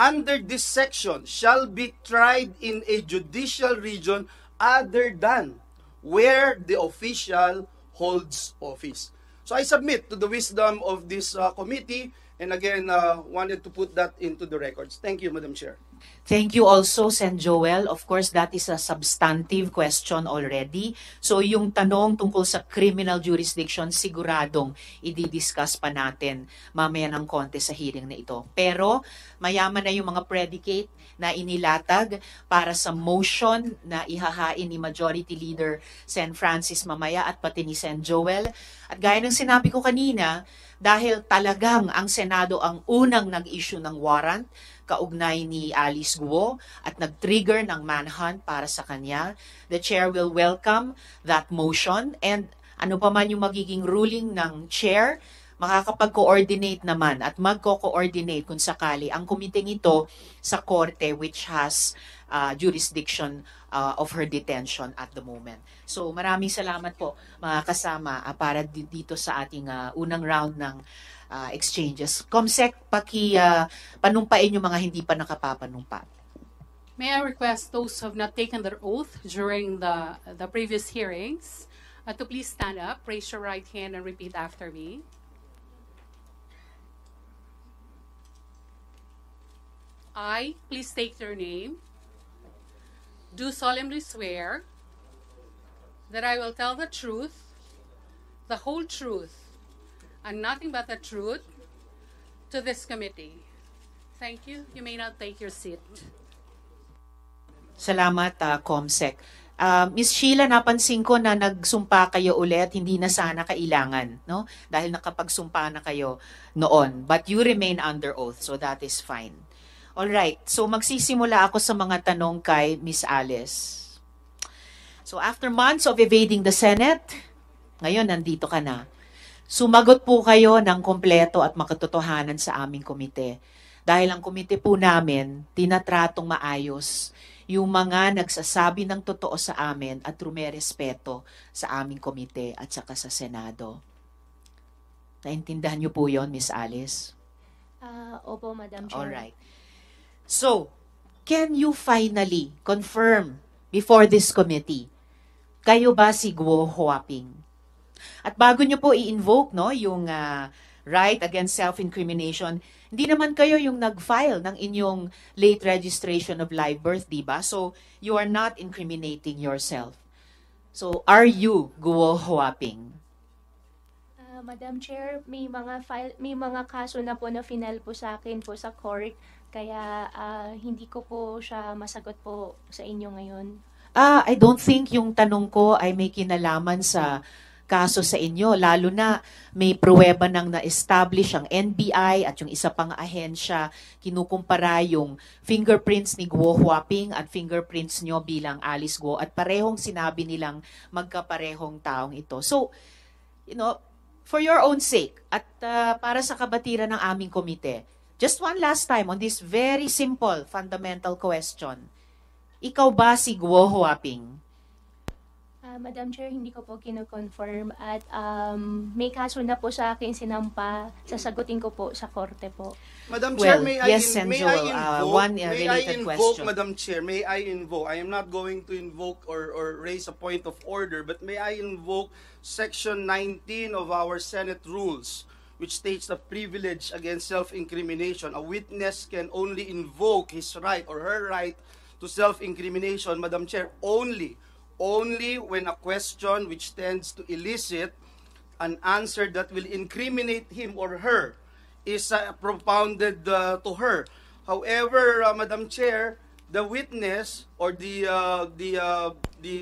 under this section shall be tried in a judicial region other than where the official holds office. So I submit to the wisdom of this committee, and again, wanted to put that into the records. Thank you, Madam Chair. Thank you also, Sen. Joel. Of course, that is a substantive question already. So yung tanong tungkol sa criminal jurisdiction, siguradong i-discuss pa natin mamaya ng konti sa hearing na ito. Pero mayaman na yung mga predicate na inilatag para sa motion na ihahain ni Majority Leader Sen. Francis mamaya at pati ni Sen. Joel. At gaya ng sinabi ko kanina, dahil talagang ang Senado ang unang nag-issue ng warrant kaugnay ni Alice Guo at nag-trigger ng manhunt para sa kanya, the chair will welcome that motion, and ano pa man yung magiging ruling ng chair, makakapag-coordinate naman at magko-coordinate kung sakali ang komiteng ito sa korte which has jurisdiction of her detention at the moment. So maraming salamat po mga kasama para dito sa ating unang round ng exchanges. Comsec, panumpain yung mga hindi pa nakapapanumpa. May I request those who have not taken their oath during the previous hearings to please stand up, raise your right hand, and repeat after me. I, please state your name, do solemnly swear that I will tell the truth, the whole truth, and nothing but the truth to this committee. Thank you. You may now take your seat. Salamat, Comsec. Ms. Sheila, napansin ko na nagsumpa kayo ulit, hindi na sana kailangan, no? Dahil nakapagsumpa na kayo noon. But you remain under oath, so that is fine. Alright, so magsisimula ako sa mga tanong kay Ms. Alice. So after months of evading the Senate, ngayon nandito ka na. Sumagot po kayo ng kompleto at makatotohanan sa aming komite. Dahil ang komite po namin, tinatratong maayos yung mga nagsasabi ng totoo sa amin at rumerespeto sa aming komite at saka sa Senado. Naintindahan niyo po yon, Ms. Alice? Opo, Madam Chair. Alright. So, can you finally confirm before this committee, kayo ba si Guo Huaping? At bago nyo po i-invoke yung right against self-incrimination, hindi naman kayo yung nag-file ng inyong late registration of live birth, di ba? So, you are not incriminating yourself. So, are you Guo Huaping? Madam Chair, may mga kaso na po na final po sa akin po sa court, kaya hindi ko po siya masagot po sa inyo ngayon. I don't think yung tanong ko ay may kinalaman sa kaso sa inyo, lalo na may pruweba nang na-establish ang NBI at yung isa pang ahensya, kinukumpara yung fingerprints ni Guo Huaping at fingerprints nyo bilang Alice Guo at parehong sinabi nilang magkaparehong taong ito. So, for your own sake at para sa kabatiran ng aming komite, just one last time on this very simple, fundamental question. Ikaw ba si Guo Huaping? Madam Chair, hindi ko po kino-confirm at may kaso na po sa akin sinampa, sasagutin ko po sa korte po. Madam Chair, may I question. Madam Chair, may I invoke? I am not going to invoke or raise a point of order, but may I invoke Section 19 of our Senate rules, which states the privilege against self-incrimination. A witness can only invoke his right or her right to self-incrimination, Madam Chair, only when a question which tends to elicit an answer that will incriminate him or her is propounded to her. However, Madam Chair, the witness or the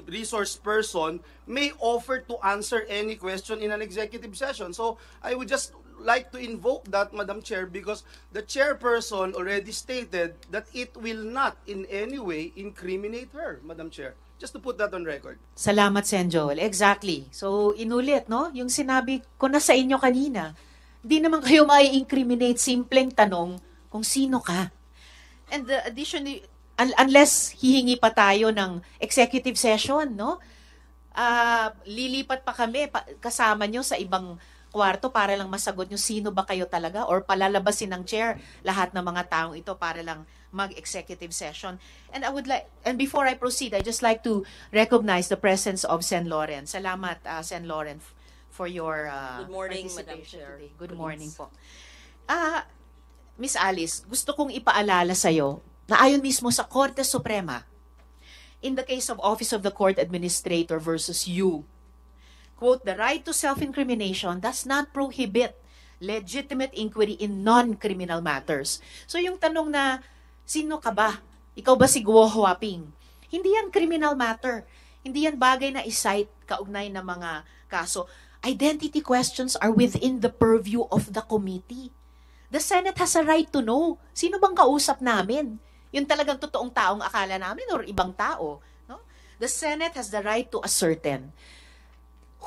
resource person may offer to answer any question in an executive session. So I would just like to invoke that, Madam Chair, because the chairperson already stated that it will not in any way incriminate her, Madam Chair. Just to put that on record. Salamat, Sen. Joel. Exactly. So, inulit, no? Yung sinabi ko na sa inyo kanina, hindi naman kayo mai-incriminate, simpleng tanong kung sino ka. And additionally, unless hihingi pa tayo ng executive session, no? Lilipat pa kami kasama nyo sa ibang kwarto para lang masagot nyo sino ba kayo talaga, or palalabasin ng chair lahat ng mga taong ito para lang mag-executive session. And before I proceed, I just like to recognize the presence of Sen. Loren. Salamat, Sen. Loren, for your Good morning, Madam participation Chair. today. Good morning po. Miss Alice, gusto kong ipaalala sa'yo na ayon mismo sa Korte Suprema, in the case of Office of the Court Administrator versus you, quote, the right to self-incrimination does not prohibit legitimate inquiry in non-criminal matters. So yung tanong na, sino ka ba? Ikaw ba si Guo Huaping? Hindi yan criminal matter. Hindi yan bagay na i-cite kaugnay ng mga kaso. Identity questions are within the purview of the committee. The Senate has a right to know. Sino bang kausap namin? Yung talagang totoong taong akala namin or ibang tao. No? The Senate has the right to ascertain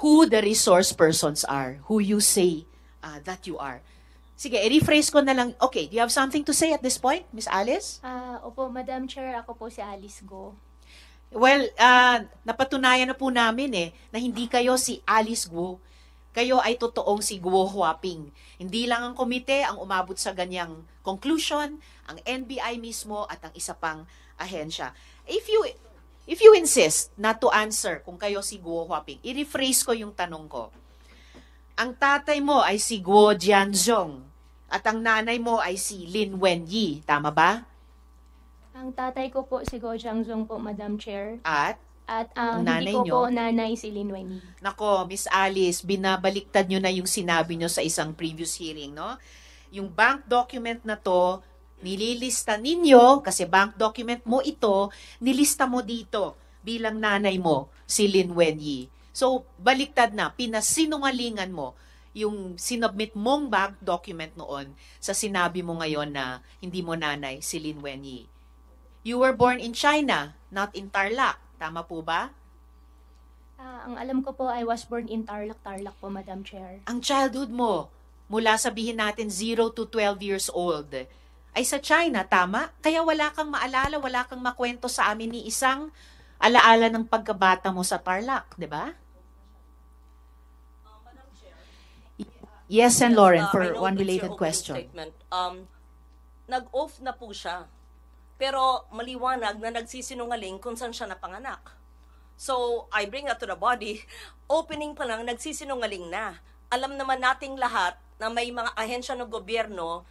who the resource persons are, who you say that you are. Sige, i-rephrase ko na lang. Okay, do you have something to say at this point, Miss Alice? Opo, Madam Chair, ako po si Alice Go. Well, napatunayan na po namin na hindi kayo si Alice Guo. Kayo ay totoong si Guo Huaping. Hindi lang ang komite ang umabot sa ganyang conclusion, ang NBI mismo at ang isa pang ahensya. If you insist not to answer kung kayo si Guo Huaping, i-rephrase ko yung tanong ko. Ang tatay mo ay si Guo Jianzhong at ang nanay mo ay si Lin Wenyi. Tama ba? Ang tatay ko po si Guo Jianzhong po, Madam Chair. At ang hindi nanay ko nyo? po nanay si Lin Wenyi. Nako, Miss Alice, binabaliktad nyo na yung sinabi nyo sa isang previous hearing, no? Yung bank document na to, nililista ninyo, kasi bank document mo ito, nilista mo dito bilang nanay mo, si Lin Wenyi. So, baliktad na, pinasinungalingan mo yung sinubmit mong bank document noon sa sinabi mo ngayon na hindi mo nanay si Lin Wenyi. You were born in China, not in Tarlac. Tama po ba? Ang alam ko po, I was born in Tarlac po, Madam Chair. Ang childhood mo, mula sabihin natin 0 to 12 years old, ay sa China, tama? Kaya wala kang maalala, wala kang makwento sa amin ni isang alaala ng pagkabata mo sa Tarlac, di ba? Yes, and Lauren, for one related question. Nag-off na po siya. Pero maliwanag na nagsisinungaling kung saan siya napanganak. So, I bring that to the body. Opening pa lang, nagsisinungaling na. Alam naman nating lahat na may mga ahensya ng gobyerno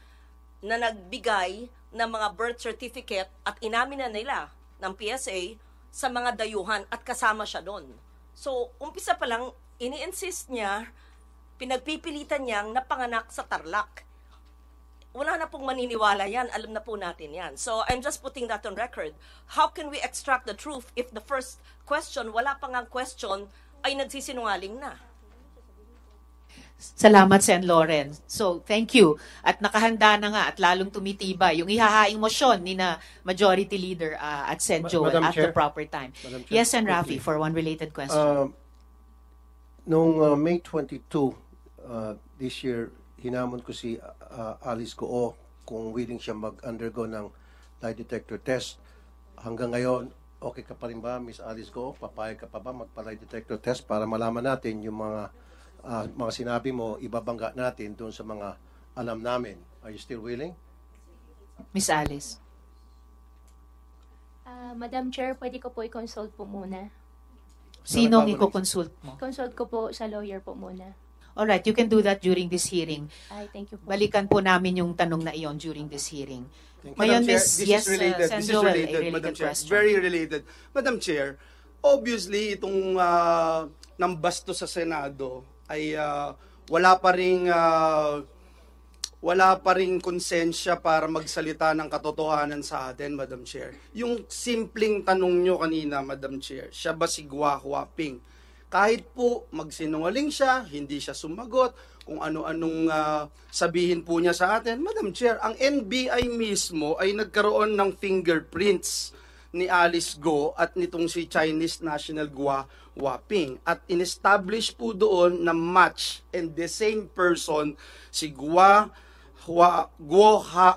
na nagbigay ng mga birth certificate at inamin na nila ng PSA sa mga dayuhan at kasama siya doon. So, umpisa pa lang, ini-insist niya, pinagpipilitan niyang napanganak sa Tarlac. Wala na pong maniniwala yan. Alam na po natin yan. So, I'm just putting that on record. How can we extract the truth if the first question, wala pang ang question, ay nagsisinungaling na? Salamat, Sen. Lauren. So, thank you. At nakahanda na nga at lalong tumitibay yung ihahaing motion ni na Majority Leader at Sen. Joel at the proper time. Yes, Sen. Rafi, for one related question. Noong May 22 this year, hinamon ko si Alice Go kung willing siya mag-undergo ng lie detector test. Hanggang ngayon, okay ka pa rin ba, Miss Alice Go? Papayag ka pa ba magpa-lie detector test para malaman natin yung mga sinabi mo, ibabangga natin doon sa mga alam namin. Are you still willing? Miss Alice. Madam Chair, pwede ko po i-consult po muna. Sinong i-consult mo? Consult ko po sa lawyer po muna. Alright, you can do that during this hearing. Ay, thank you po. Balikan po namin yung tanong na iyon during this hearing. Ngayon, this is related, Madam Chair. Very related. Madam Chair, obviously, itong nambasto sa Senado ay wala pa ring konsensya para magsalita ng katotohanan sa atin, Madam Chair. Yung simpleng tanong nyo kanina, Madam Chair, siya ba si Guo Huaping? Kahit po magsinungaling siya, hindi siya sumagot, kung ano-anong sabihin po niya sa atin. Madam Chair, ang NBI mismo ay nagkaroon ng fingerprints ni Alice Go at nitong si Chinese national Gua Huaping. At in-establish po doon na match and the same person si Guo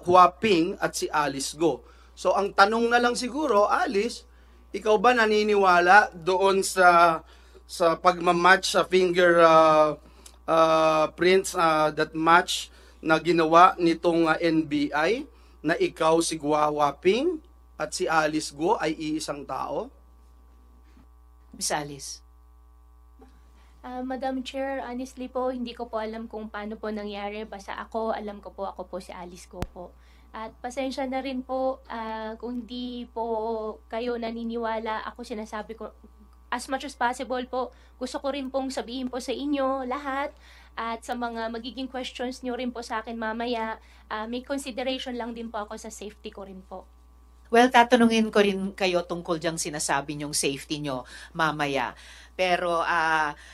Huaping at si Alice Go. So ang tanong na lang siguro, Alice, ikaw ba naniniwala doon sa pagmamatch sa finger prints that match na ginawa nitong NBI na ikaw si Guo Huaping at si Alice Go ay iisang tao? Miss Alice. Madam Chair, honestly po, hindi ko po alam kung paano po nangyari. Basta alam ko po si Alice Go po. At pasensya na rin po kung hindi po kayo naniniwala. Ako sinasabi ko, as much as possible po, gusto ko rin pong sabihin po sa inyo lahat at sa mga magiging questions nyo rin po sa akin mamaya, may consideration lang din po ako sa safety ko rin po. Well, tatanungin ko rin kayo tungkol diyang sinasabi niyong safety nyo mamaya. Pero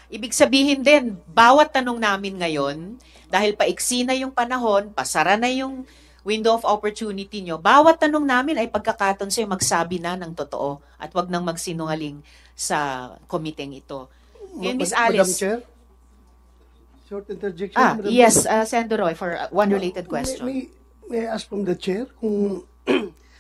ibig sabihin din, bawat tanong namin ngayon, dahil paiksi na yung panahon, pasara na yung window of opportunity nyo, bawat tanong namin ay pagkakataon sa'yo magsabi na ng totoo at wag nang magsinungaling sa komiteng ito. Ngayon, Miss Alice. Madam Chair? Short interjection. Yes, Senator Roy, for one related question. May I ask from the Chair kung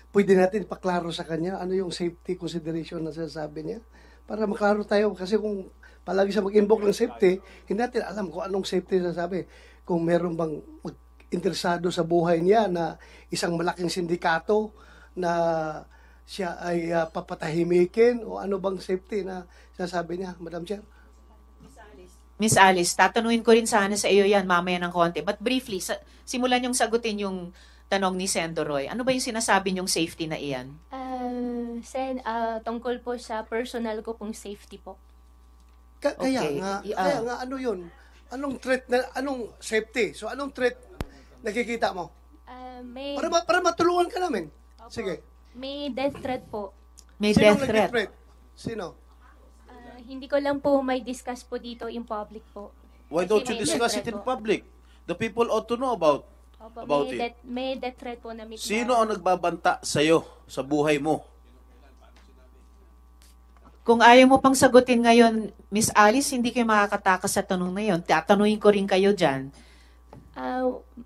pwede natin paklaro sa kanya ano yung safety consideration na sinasabi niya? Para maklaro tayo kasi kung palagi siya mag-invoke ng safety, hindi natin alam kung anong safety nasasabi. Kung meron bang interesado sa buhay niya na isang malaking sindikato na siya ay papatahimikin o ano bang safety na sinasabi niya, Madam Chair? Miss Alice, tatanungin ko rin sana sa iyo yan mamaya ng konti. But briefly, simulan yung sagutin yung tanong ni Senator Roy. Ano ba yung sinasabi niyong safety na iyan? Tungkol po sa personal ko pong safety po. Kaya nga, ano yun? Anong threat, anong safety? So, anong threat nakikita mo? Para matulungan ka namin. Opo. Sige. May death threat po. May death threat? Sino? Hindi ko lang po may discuss po dito in public po. Why don't you discuss it in public? The people ought to know about it. May death threat po na may... Sino ang nagbabanta sa'yo sa buhay mo? Kung ayaw mo pang sagutin ngayon, Miss Alice, hindi kayo makakatakas sa tanong na yun. Tatanungin ko rin kayo dyan.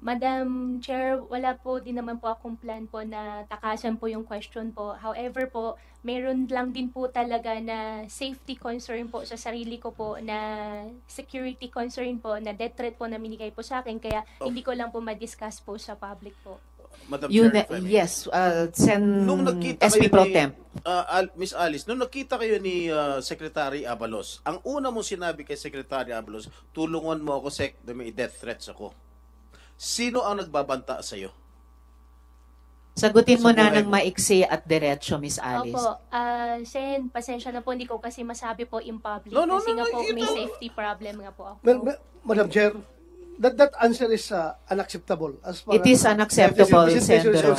Madam Chair, wala po din naman po akong plan po na takasan po yung question po. However po, meron lang din po talaga na safety concern po sa sarili ko po, na security concern po, na death threat po na minigay po sa akin. Kaya hindi ko lang po ma-discuss po sa public po. Madam Chair, yes, SP Pro Temp. Miss Alice, nung nakita kayo ni Secretary Abalos, ang una mong sinabi kay Secretary Abalos, tulungan mo ako, Sec, na may death threats ako. Sino ang nagbabanta sa iyo? Sagutin mo na ng maiksi at diretso, Miss Alice. Opo, Sen, pasensya na po, hindi ko kasi masabi po in public. No, kasi nga po, may safety problem nga po ako. Madam Chair, that answer is unacceptable. As far It is unacceptable, Senator.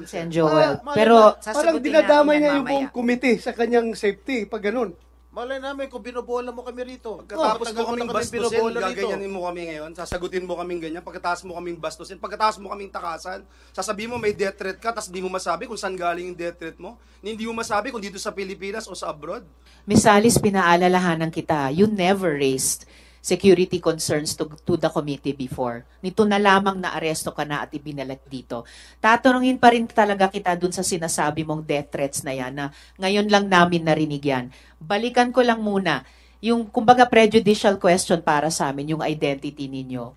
Sen Joel. Pero parang dinadamay niya yung buong committee sa kanyang safety pag ganun. Malay namin kung binobola mo kami rito. Pagkatapos mo kaming bastusin, gaganyanin mo kami ngayon, sasagutin mo kaming ganyan, pagkatapos mo kaming bastusin, pagkatapos mo kaming takasan, sasabihin mo may death threat ka, tapos di mo masabi kung saan galing yung death threat mo, hindi mo masabi kung dito sa Pilipinas o sa abroad. Miss Alice, pinaalalahanan kita, you never raised security concerns to the committee before. Nito na lamang na aresto ka na at ibinalat dito. Tatanungin pa rin talaga kita dun sa sinasabi mong death threats na yan, na ngayon lang namin narinig yan. Balikan ko lang muna yung kumbaga prejudicial question para sa amin, yung identity ninyo.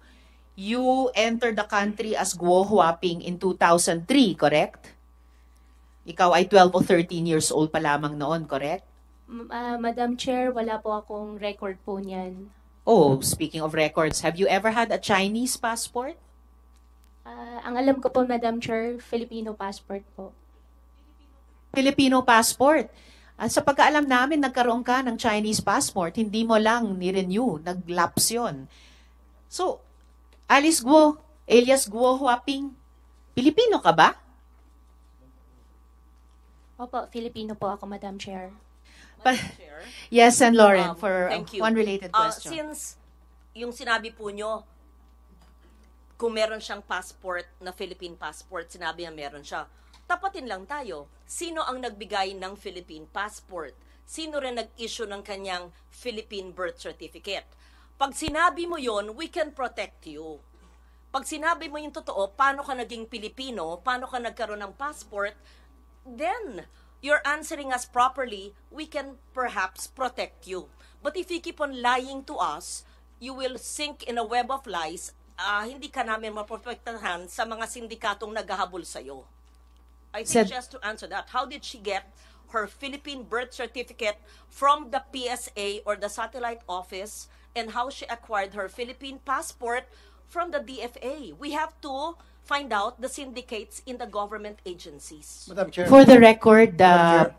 You entered the country as Guo Huaping in 2003, correct? Ikaw ay 12 o 13 years old pa lamang noon, correct? Madam Chair, wala po akong record po niyan. Oh, speaking of records, have you ever had a Chinese passport? Ang alam ko po, Madam Chair, Filipino passport po. Filipino passport. At sa pagkaalam namin, nagkaroon ka ng Chinese passport, hindi mo lang ni-renew, nag-lapse yun. So, Alice Guo, alias Guo Huaping, Pilipino ka ba? Opo, Filipino po ako, Madam Chair. Yes, and Lauren, for Thank you. one related question. Since yung sinabi po nyo, Kung meron siyang passport na Philippine passport, sinabi niya meron siya. Tapatin lang tayo. Sino ang nagbigay ng Philippine passport? Sino rin nag-issue ng kanyang Philippine birth certificate? Pag sinabi mo yon, we can protect you. Pag sinabi mo yung totoo, paano ka naging Pilipino, paano ka nagkaroon ng passport, then you're answering us properly, we can perhaps protect you. But if you keep on lying to us, you will sink in a web of lies. Hindi ka namin maprotektahan sa mga sindikatong naghahabol sa'yo. I think just to answer that, how did she get her Philippine birth certificate from the PSA or the satellite office, and how she acquired her Philippine passport from the DFA? We have to find out the syndicates in the government agencies. Madam Chair. For the record,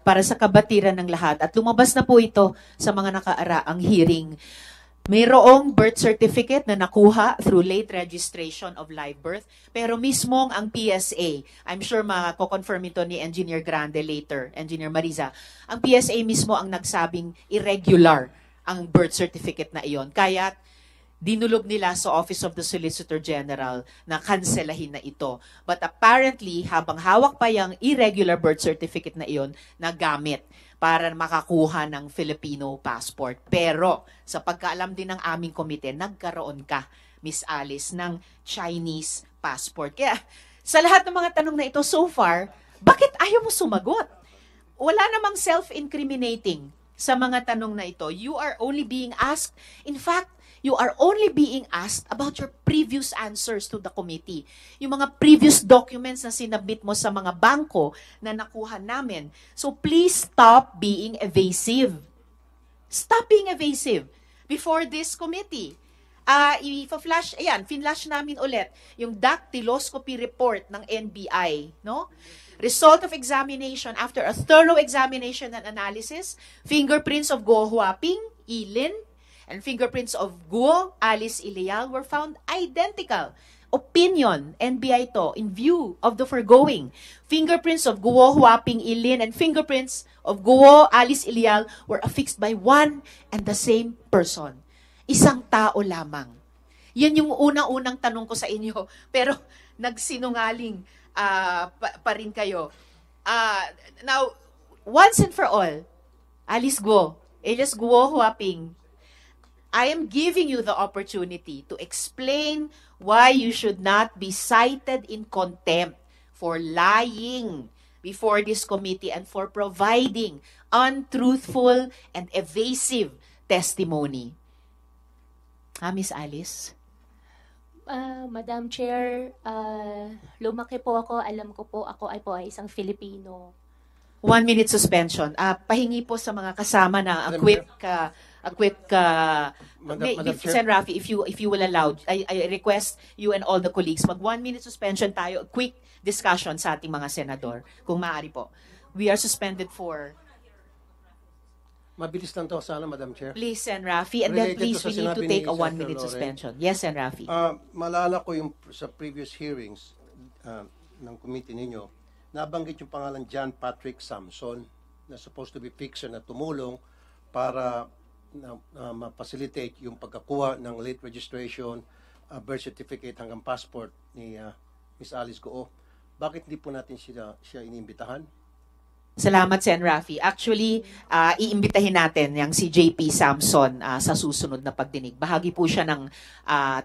para sa kabatiran ng lahat, at lumabas na po ito sa mga nakaaraang hearing, mayroong birth certificate na nakuha through late registration of live birth, pero mismong ang PSA, I'm sure mako-confirm ito ni Engineer Grande later, Engineer Mariza, ang PSA mismo ang nagsabing irregular ang birth certificate na iyon. Kaya dinulog nila sa Office of the Solicitor General na kanselahin na ito. But apparently, habang hawak pa yung irregular birth certificate na iyon, nagamit para makakuha ng Filipino passport. Pero, sa pagkaalam din ng aming komite, nagkaroon ka, Miss Alice, ng Chinese passport. Kaya, sa lahat ng mga tanong na ito so far, bakit ayaw mo sumagot? Wala namang self-incriminating sa mga tanong na ito. You are only being asked, in fact, you are only being asked about your previous answers to the committee. Yung mga previous documents na sinabit mo sa mga bangko na nakuha namin. So please stop being evasive. Stop being evasive before this committee. Flash namin ulit yung dactyloscopy report ng NBI, no? Result of examination, after a thorough examination and analysis, fingerprints of Guo Huaping, Ilin, and fingerprints of Guo Alice Ilial were found identical. Opinion, NBI to, in view of the foregoing, fingerprints of Guo Huaping Ilin and fingerprints of Guo Alice Ilial were affixed by one and the same person. Isang tao lamang. Yan yung unang-unang tanong ko sa inyo. Pero nagsinungaling pa rin kayo. Now, once and for all, Alice Guo, alias Guo Huaping, I am giving you the opportunity to explain why you should not be cited in contempt for lying before this committee and for providing untruthful and evasive testimony. Miss Alice? Madam Chair, lumaki po ako, alam ko po ako ay isang Filipino. 1 minute suspension. Pahingi po sa mga kasama na a quick Sen. Rafi, if you will allow, I request you and all the colleagues, mag 1 minute suspension tayo, a quick discussion sa ating mga senador, kung maaari po. We are suspended for... Mabilis lang to sana, Madam Chair. Please, Sen. Rafi, and then please, we need to take a 1 minute suspension. Yes, Sen. Rafi. Malala ko yung sa previous hearings ng committee ninyo, nabanggit yung pangalan John Patrick Samson na supposed to be fixer na tumulong para ma-facilitate yung pagkakuha ng late registration, birth certificate hanggang passport ni Miss Alice Guo. Bakit hindi po natin siya iniimbitahan? Salamat, Sen. Rafi. Actually, iimbitahin natin yung si JP Samson sa susunod na pagdinig. Bahagi po siya ng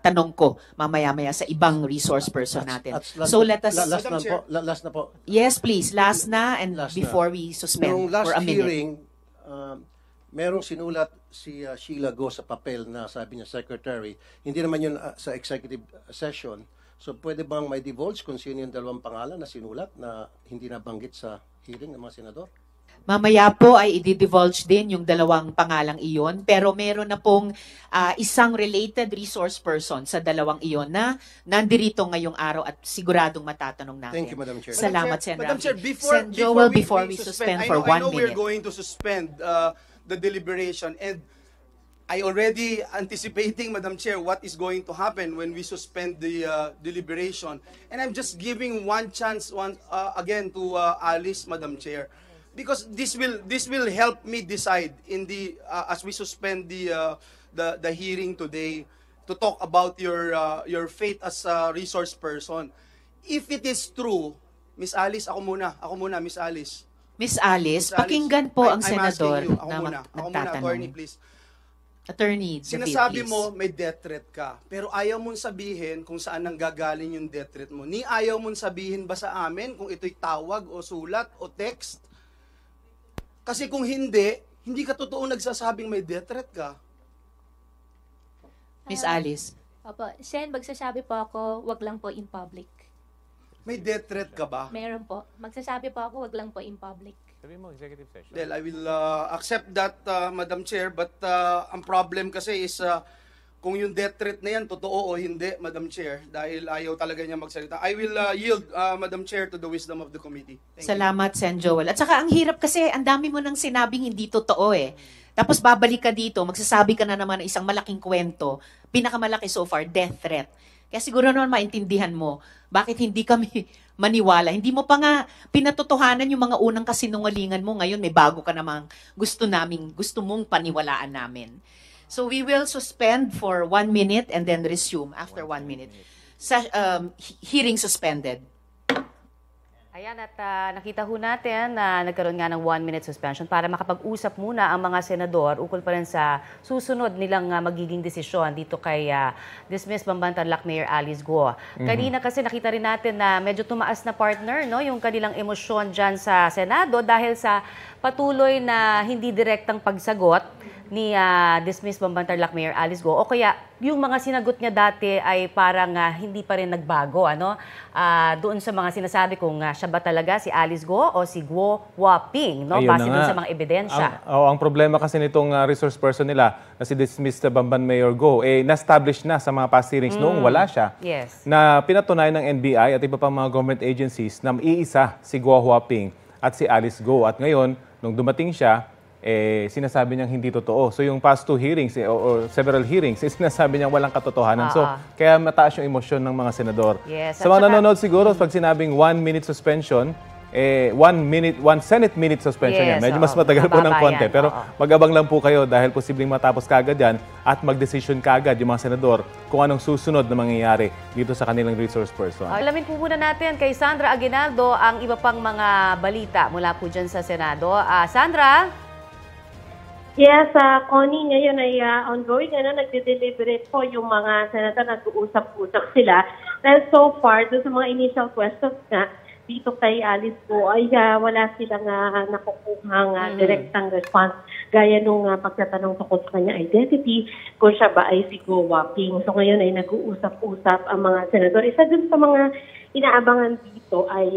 tanong ko mamaya-maya sa ibang resource person natin. So let us... Last na po. Yes, please. Last na and before we suspend for a minute. Nung last hearing, merong sinulat si Sheila Go sa papel na sabi niya secretary. Hindi naman yun sa executive session. So pwede bang may divulge kung sino yung dalawang pangalan na sinulat na hindi nabanggit sa hearing ng mga senador? Mamaya po ay i-divulge din yung dalawang pangalang iyon, pero meron na pong isang related resource person sa dalawang iyon na nandirito ngayong araw at siguradong matatanong natin. Thank you, Madam Chair. Salamat, Sen. Madam Chair, before we suspend for 1 minute. I know we're going to suspend the deliberation, and I already anticipating, Madam Chair, what is going to happen when we suspend the deliberation. And I'm just giving one chance again to Alice, Madam Chair, because this will help me decide in the as we suspend the hearing today. to talk about your fate as a resource person. If it is true, Miss Alice, ako muna, Miss Alice. Miss Alice, pakinggan po ang I'm senador asking you. Ako na muna, nagtatanong. attorney, please. Attorney David, Sinasabi please. mo may death threat ka, pero ayaw mong sabihin kung saan nanggagaling yung death threat mo. Ni ayaw mong sabihin ba sa amin kung ito'y tawag o sulat o text? Kasi kung hindi ka totoong nagsasabing may death threat ka. Miss Alice. Opo, Sen, magsasabi po ako, wag lang po in public. May death threat ka ba? Meron po. Magsasabi po ako, wag lang po in public. Sabi mo, executive session. Well, I will accept that, Madam Chair, but ang problem kasi is kung yung death threat na yan, totoo o hindi, Madam Chair, dahil ayaw talaga niya magsalita. I will yield, Madam Chair, to the wisdom of the committee. Thank Salamat, Sen Joel. At saka ang hirap kasi, ang dami mo nang sinabing hindi totoo eh. Tapos babalik ka dito, magsasabi ka na naman ng isang malaking kwento, pinakamalaki so far, death threat. Kaya siguro naman maintindihan mo, bakit hindi kami maniwala. Hindi mo pa nga pinatotohanan yung mga unang kasinungalingan mo. Ngayon may bago ka namang gusto mong paniwalaan namin. So we will suspend for 1 minute and then resume after 1 minute. Hearing suspended. Ayan, at nakita ho natin na nagkaroon nga ng 1-minute suspension para makapag-usap muna ang mga senador ukol pa rin sa susunod nilang magiging desisyon dito kay dismissed Bambantarlac Mayor Alice Go. Kanina kasi nakita rin natin na medyo tumaas na partner, no, yung kanilang emosyon dyan sa Senado dahil sa patuloy na hindi direktang pagsagot ni dismissed Bambantarlac Mayor Alice Go, o kaya yung mga sinagot niya dati ay parang hindi pa rin nagbago, ano? Doon sa mga sinasabi kung siya ba talaga si Alice Go o si Guo Huaping, no? Base doon sa mga ebidensya. Ang problema kasi nitong resource person nila na si dismissed Bamban Mayor Go, na-establish na sa mga past hearings noong wala siya. Yes. Na pinatunayan ng NBI at iba pang mga government agencies na iisa si Guo Huaping at si Alice Go. At ngayon, nung dumating siya, sinasabi niyang hindi totoo. So yung past 2 hearings or several hearings, sinasabi niyang walang katotohanan. So kaya mataas yung emosyon ng mga senador. Yes, sa mga nanonood siguro, pag sinabing 1-minute suspension, 1 Senate minute suspension yan. Medyo mas matagal po ng konti. Pero mag-abang lang po kayo dahil posibleng matapos kagad yan at mag-decision kagad yung mga senador kung anong susunod na mangyayari dito sa kanilang resource person. Alamin po muna natin kay Sandra Aguinaldo ang iba pang mga balita mula po dyan sa Senado. Sandra? Yes, Connie, ngayon ay ongoing, nagde-deliberate po yung mga senator, nag-uusap-usap sila. Dahil so far, doon sa mga initial questions nga, dito kay Alice Go, ay wala silang nakukuhang direktang response. Gaya nung pagtatanong tungkol sa kanya identity, kung siya ba ay si Guo Huaping. So ngayon ay nag-uusap-usap ang mga senador. Isa dun sa mga inaabangan dito ay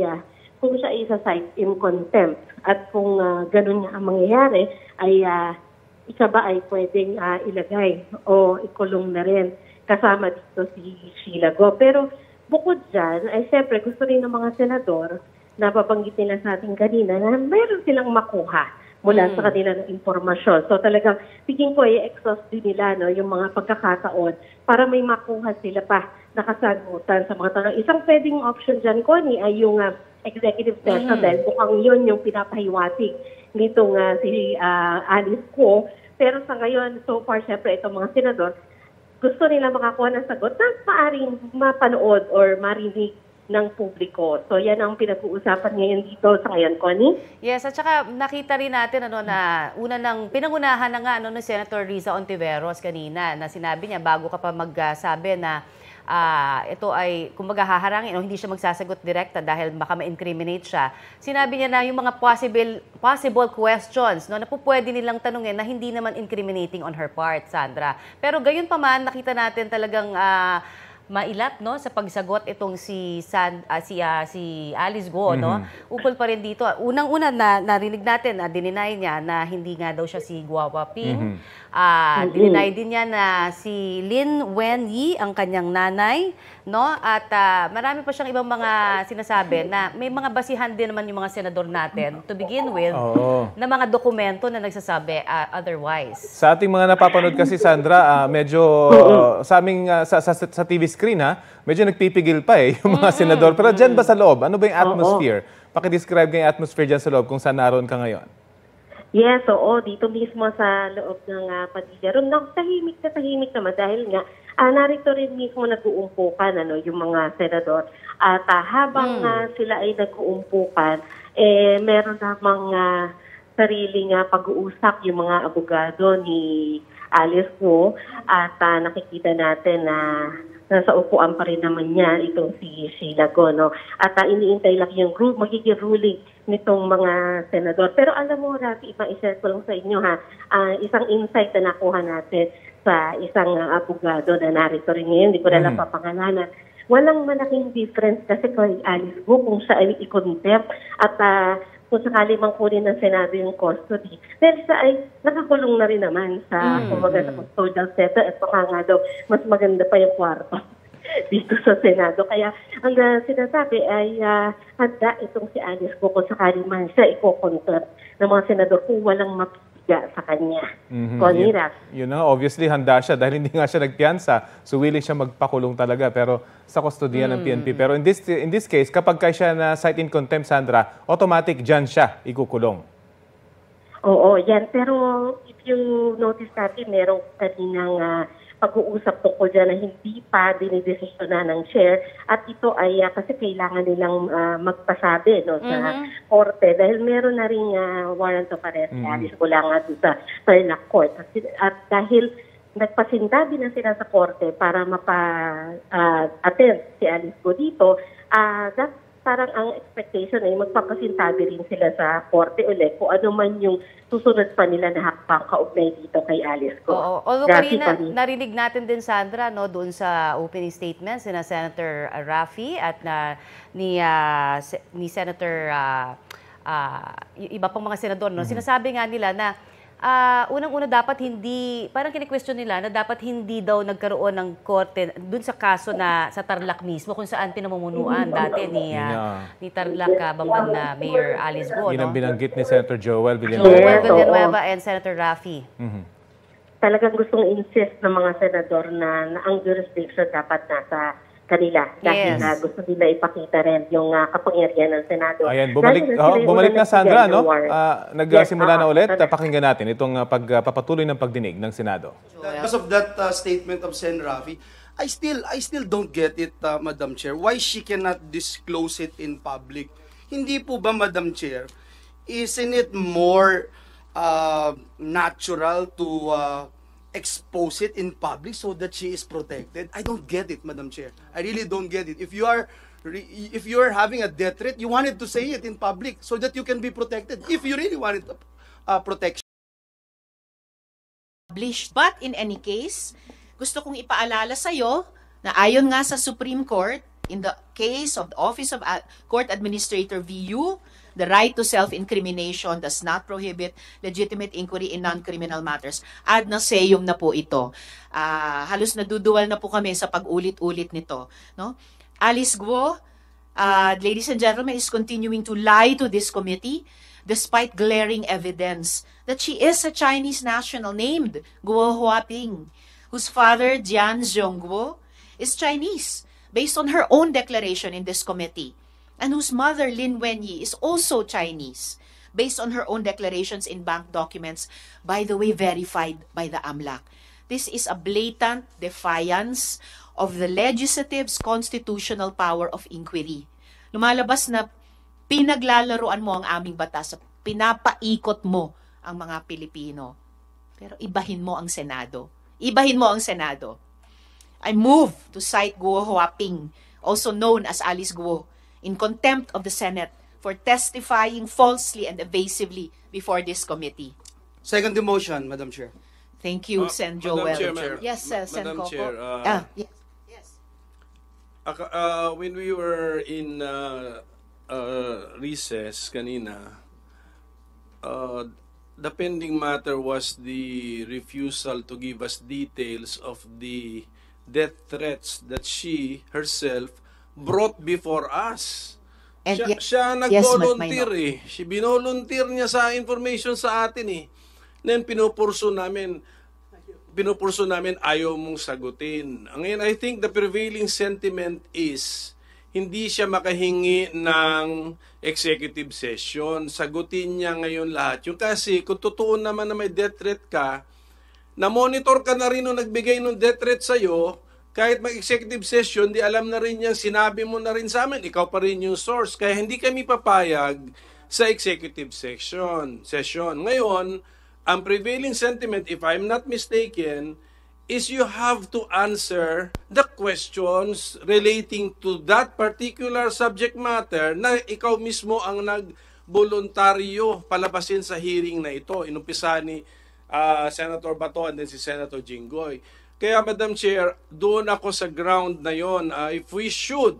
kung siya ay isa-cite in contempt. At kung ganun nga ang mangyayari, ay isa ba ay pwedeng ilagay o ikulong na rin kasama dito si Sheila Go. Pero bukod dyan, ay siyempre gusto rin ng mga senador na babanggit nila sa ating kanina na mayroon silang makuha mula sa kanilang impormasyon. So talagang tingin ko i-exhaust din nila yung mga pagkakataon para may makuha sila pa nakasagutan sa mga tanong. Isang pwedeng option dyan, Connie, ay yung executive session dahil mukhang yun yung pinapahiwatig nitong si Alice Go. Pero sa ngayon, so far, syempre, itong mga senador, gusto nila makakuha ng sagot na maaring mapanood or marinig ng publiko. So yan ang pinag-uusapan ngayon dito sa ngayon, Connie. Yes, at saka nakita rin natin na pinangunahan na nga ni Senator Riza Ontiveros kanina na sinabi niya bago ka pa magsabi na ito ay kumbaga haharangin o hindi siya magsasagot direkta dahil baka ma-incriminate siya. Sinabi niya na yung mga possible questions na pwede nilang tanungin na hindi naman incriminating on her part, Sandra. Pero gayon pa man, nakita natin talagang mailat sa pagsagot itong si Alice Go, no? Ukol pa rin dito. Unang-una narinig natin na dininay niya na hindi nga daw siya si Guo Huaping. Dininay din niya na si Lin Wenyi ang kanyang nanay, no? At marami pa siyang ibang mga sinasabi na may mga basihan din naman yung mga senador natin to begin with na mga dokumento na nagsasabi otherwise. Sa ating mga napapanood kasi, Sandra, medyo sa aming sa TV screen, medyo nagpipigil pa yung mga senador. Pero dyan ba sa loob? Ano ba yung atmosphere? Paki-describe nga yung atmosphere dyan sa loob kung saan naroon ka ngayon. Yes, oo. Dito mismo sa loob ng Padilla Room. Tahimik na tahimik naman dahil nga narito rin mismo nag-uumpukan yung mga senador. At habang sila ay nag-uumpukan, meron namang sariling pag-uusap yung mga abogado ni Alice Guo at nakikita natin na nasa upuan pa rin naman niya itong si Sheila Guo, no? At iniintay lang yung magiging ruling nitong mga senador. Pero alam mo, Rafi, i-share ko lang sa inyo isang insight na nakuha natin sa isang abogado na narito rin ngayon, hindi ko na lang papangalanan. Walang malaking difference kasi kay Alice Guo kung siya ay i-contempt at kung sakali mang kunin ng Senado yung custody. Pero siya ay nakakulong na rin naman sa sa custodial center at baka nga daw mas maganda pa yung kwarto dito sa Senado. Kaya ang sinasabi ay handa itong si Alice Guo kung sakali man siya i-contempt ng mga senador kung walang mapiga sa kanya. Yun na, obviously handa siya dahil hindi nga siya nagpiyansa. So willing siya magpakulong talaga pero sa kustodiya ng PNP. Pero in this case, kapag siya na cite in contempt, Sandra, automatic dyan siya ikukulong. Oo, yan. Pero if you notice natin, merong kaninang pag-uusap tungkol dyan na hindi pa dinidesisyonan ng chair at ito ay kasi kailangan nilang magpasabi sa korte dahil meron na rin warrant of arrest. Alice ko lang sa Tarlac Court. At dahil nagpasindabi na sila sa korte para mapa-attend si Alice Guo dito, parang ang expectation ay magpapasintabi rin sila sa korte ulit kung ano man yung susunod pa nila na hakbang kaugnay dito kay Alice Guo. Oo. Although kanina narinig natin din, Sandra, doon sa opening statement sina Senator Raffy at ni Senator iba pang mga senador, sinasabi nga nila na unang-una dapat hindi, parang kini-question nila na dapat hindi daw nagkaroon ng korte dun sa kaso na sa Tarlac mismo kung saan pinamumunuan dati ni Tarlac Bamban na Mayor Alice Guo. Yun ang binanggit ni Senator Joel Villanueva and Senator Raffy. Talagang gustong insist ng mga senador na ang jurisdiction dapat nasa kanila. Dahil gusto nila ipakita rin yung kapangyarihan ng Senado. Ayan, bumalik na Sandra, no? Nagsimula na ulit. Pakinggan natin itong pagpapatuloy ng pagdinig ng Senado. Because of that statement of Sen. Raffy, I still don't get it, Madam Chair. Why she cannot disclose it in public? Hindi po ba, Madam Chair, isn't it more natural to expose it in public so that she is protected? I don't get it, Madam Chair. I really don't get it. If you are having a death threat, you wanted to say it in public so that you can be protected. If you really wanted protection. But in any case, gusto kong ipaalala sa iyo na ayon nga sa Supreme Court, in the case of the Office of Court Administrator VU, the right to self-incrimination does not prohibit legitimate inquiry in non-criminal matters. Ad nauseam na po ito. Halos naduduwal na po kami sa pag-ulit-ulit nito. No? Alice Guo, ladies and gentlemen, is continuing to lie to this committee despite glaring evidence that she is a Chinese national named Guo Huaping, whose father, Jian Zhongguo, is Chinese, based on her own declaration in this committee, and whose mother, Lin Wenyi, is also Chinese, based on her own declarations in bank documents, by the way, verified by the AMLAC. This is a blatant defiance of the legislative's constitutional power of inquiry. Lumalabas na pinaglalaruan mo ang aming batas, pinapaikot mo ang mga Pilipino. Pero ibahin mo ang Senado. Ibahin mo ang Senado. I move to cite Guo Huaping, also known as Alice Guo, in contempt of the Senate for testifying falsely and evasively before this committee. Second the motion, Madam Chair. Thank you, Sen. Joel. Yes, Sen. Madam Coco. Chair, Yes. When we were in recess kanina, the pending matter was the refusal to give us details of the death threats that she herself brought before us. Siya nag-volunteer She binolunteer niya sa information sa atin Then pinupurso namin ayaw mong sagutin. Ngayon, I think the prevailing sentiment is hindi siya makahingi ng executive session. Sagutin niya ngayon lahat. Yung kasi, kung totoo naman na may death threat ka, Na-monitor ka na rin nung nagbigay ng death threat sa'yo, kahit mag-executive session, di alam na rin yan, sinabi mo na rin sa amin, ikaw pa rin yung source. Kaya hindi kami papayag sa executive session. Ngayon, ang prevailing sentiment, if I'm not mistaken, is you have to answer the questions relating to that particular subject matter na ikaw mismo ang nag-voluntaryo palabasin sa hearing na ito. Inumpisa ni Senator Bato and then si Senator Jinggoy. Kaya Madam Chair, doon ako sa ground na yon. If we should,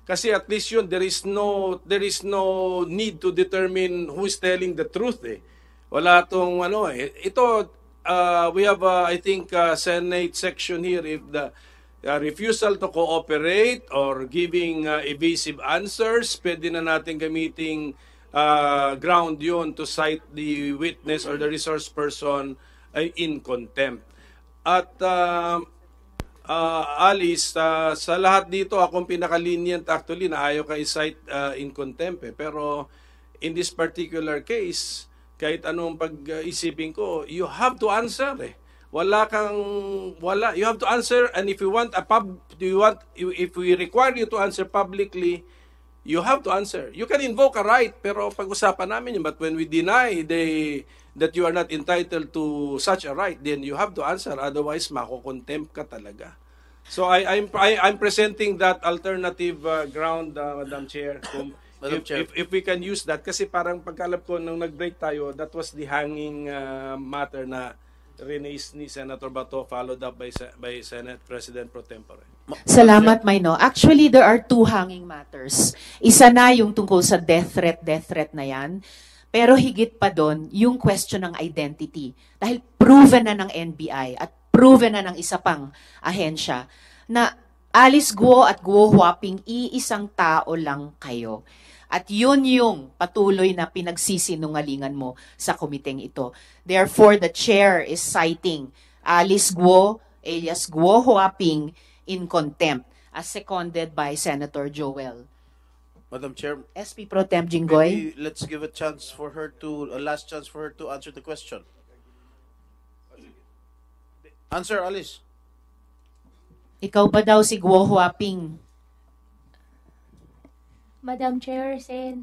kasi at least yun, there is no need to determine who is telling the truth eh. Wala tong ano eh. Ito, we have I think Senate section here, if the refusal to cooperate or giving evasive answers, pwede na natin gamiting ground yun to cite the witness or the resource person in contempt. At Alice, sa lahat dito akong pinaka-lenient actually na ayaw ka i-cite in contempt eh. Pero in this particular case, kahit anong pag-isipin ko, you have to answer eh. You have to answer, and if you want if we require you to answer publicly, you have to answer. You can invoke a right, pero pag-usapan namin yun. But when we deny that you are not entitled to such a right, then you have to answer. Otherwise, mako-contempt ka talaga. So I'm presenting that alternative ground, Madam Chair. If we can use that, kasi parang pagkalap ko nung nag-break tayo, that was the hanging matter na release ni Senator Bato, followed up by Senate President Pro Tempore. Salamat, Maino. Actually, there are two hanging matters. Isa na yung tungkol sa death threat na yan. Pero higit pa doon, yung question ng identity. Dahil proven na ng NBI at proven na ng isa pang ahensya na Alice Guo at Guo Huaping, iisang tao lang kayo. At yun yung patuloy na pinagsisinungalingan mo sa komiteng ito. Therefore, the chair is citing Alice Guo alias Guo Huaping in contempt as seconded by Senator Joel. Madam Chair, SP Pro Tem Jinggoy. maybe let's give a last chance for her to answer the question. Answer, Alice. Ikaw ba daw si Guo Huaping? Madam Chair,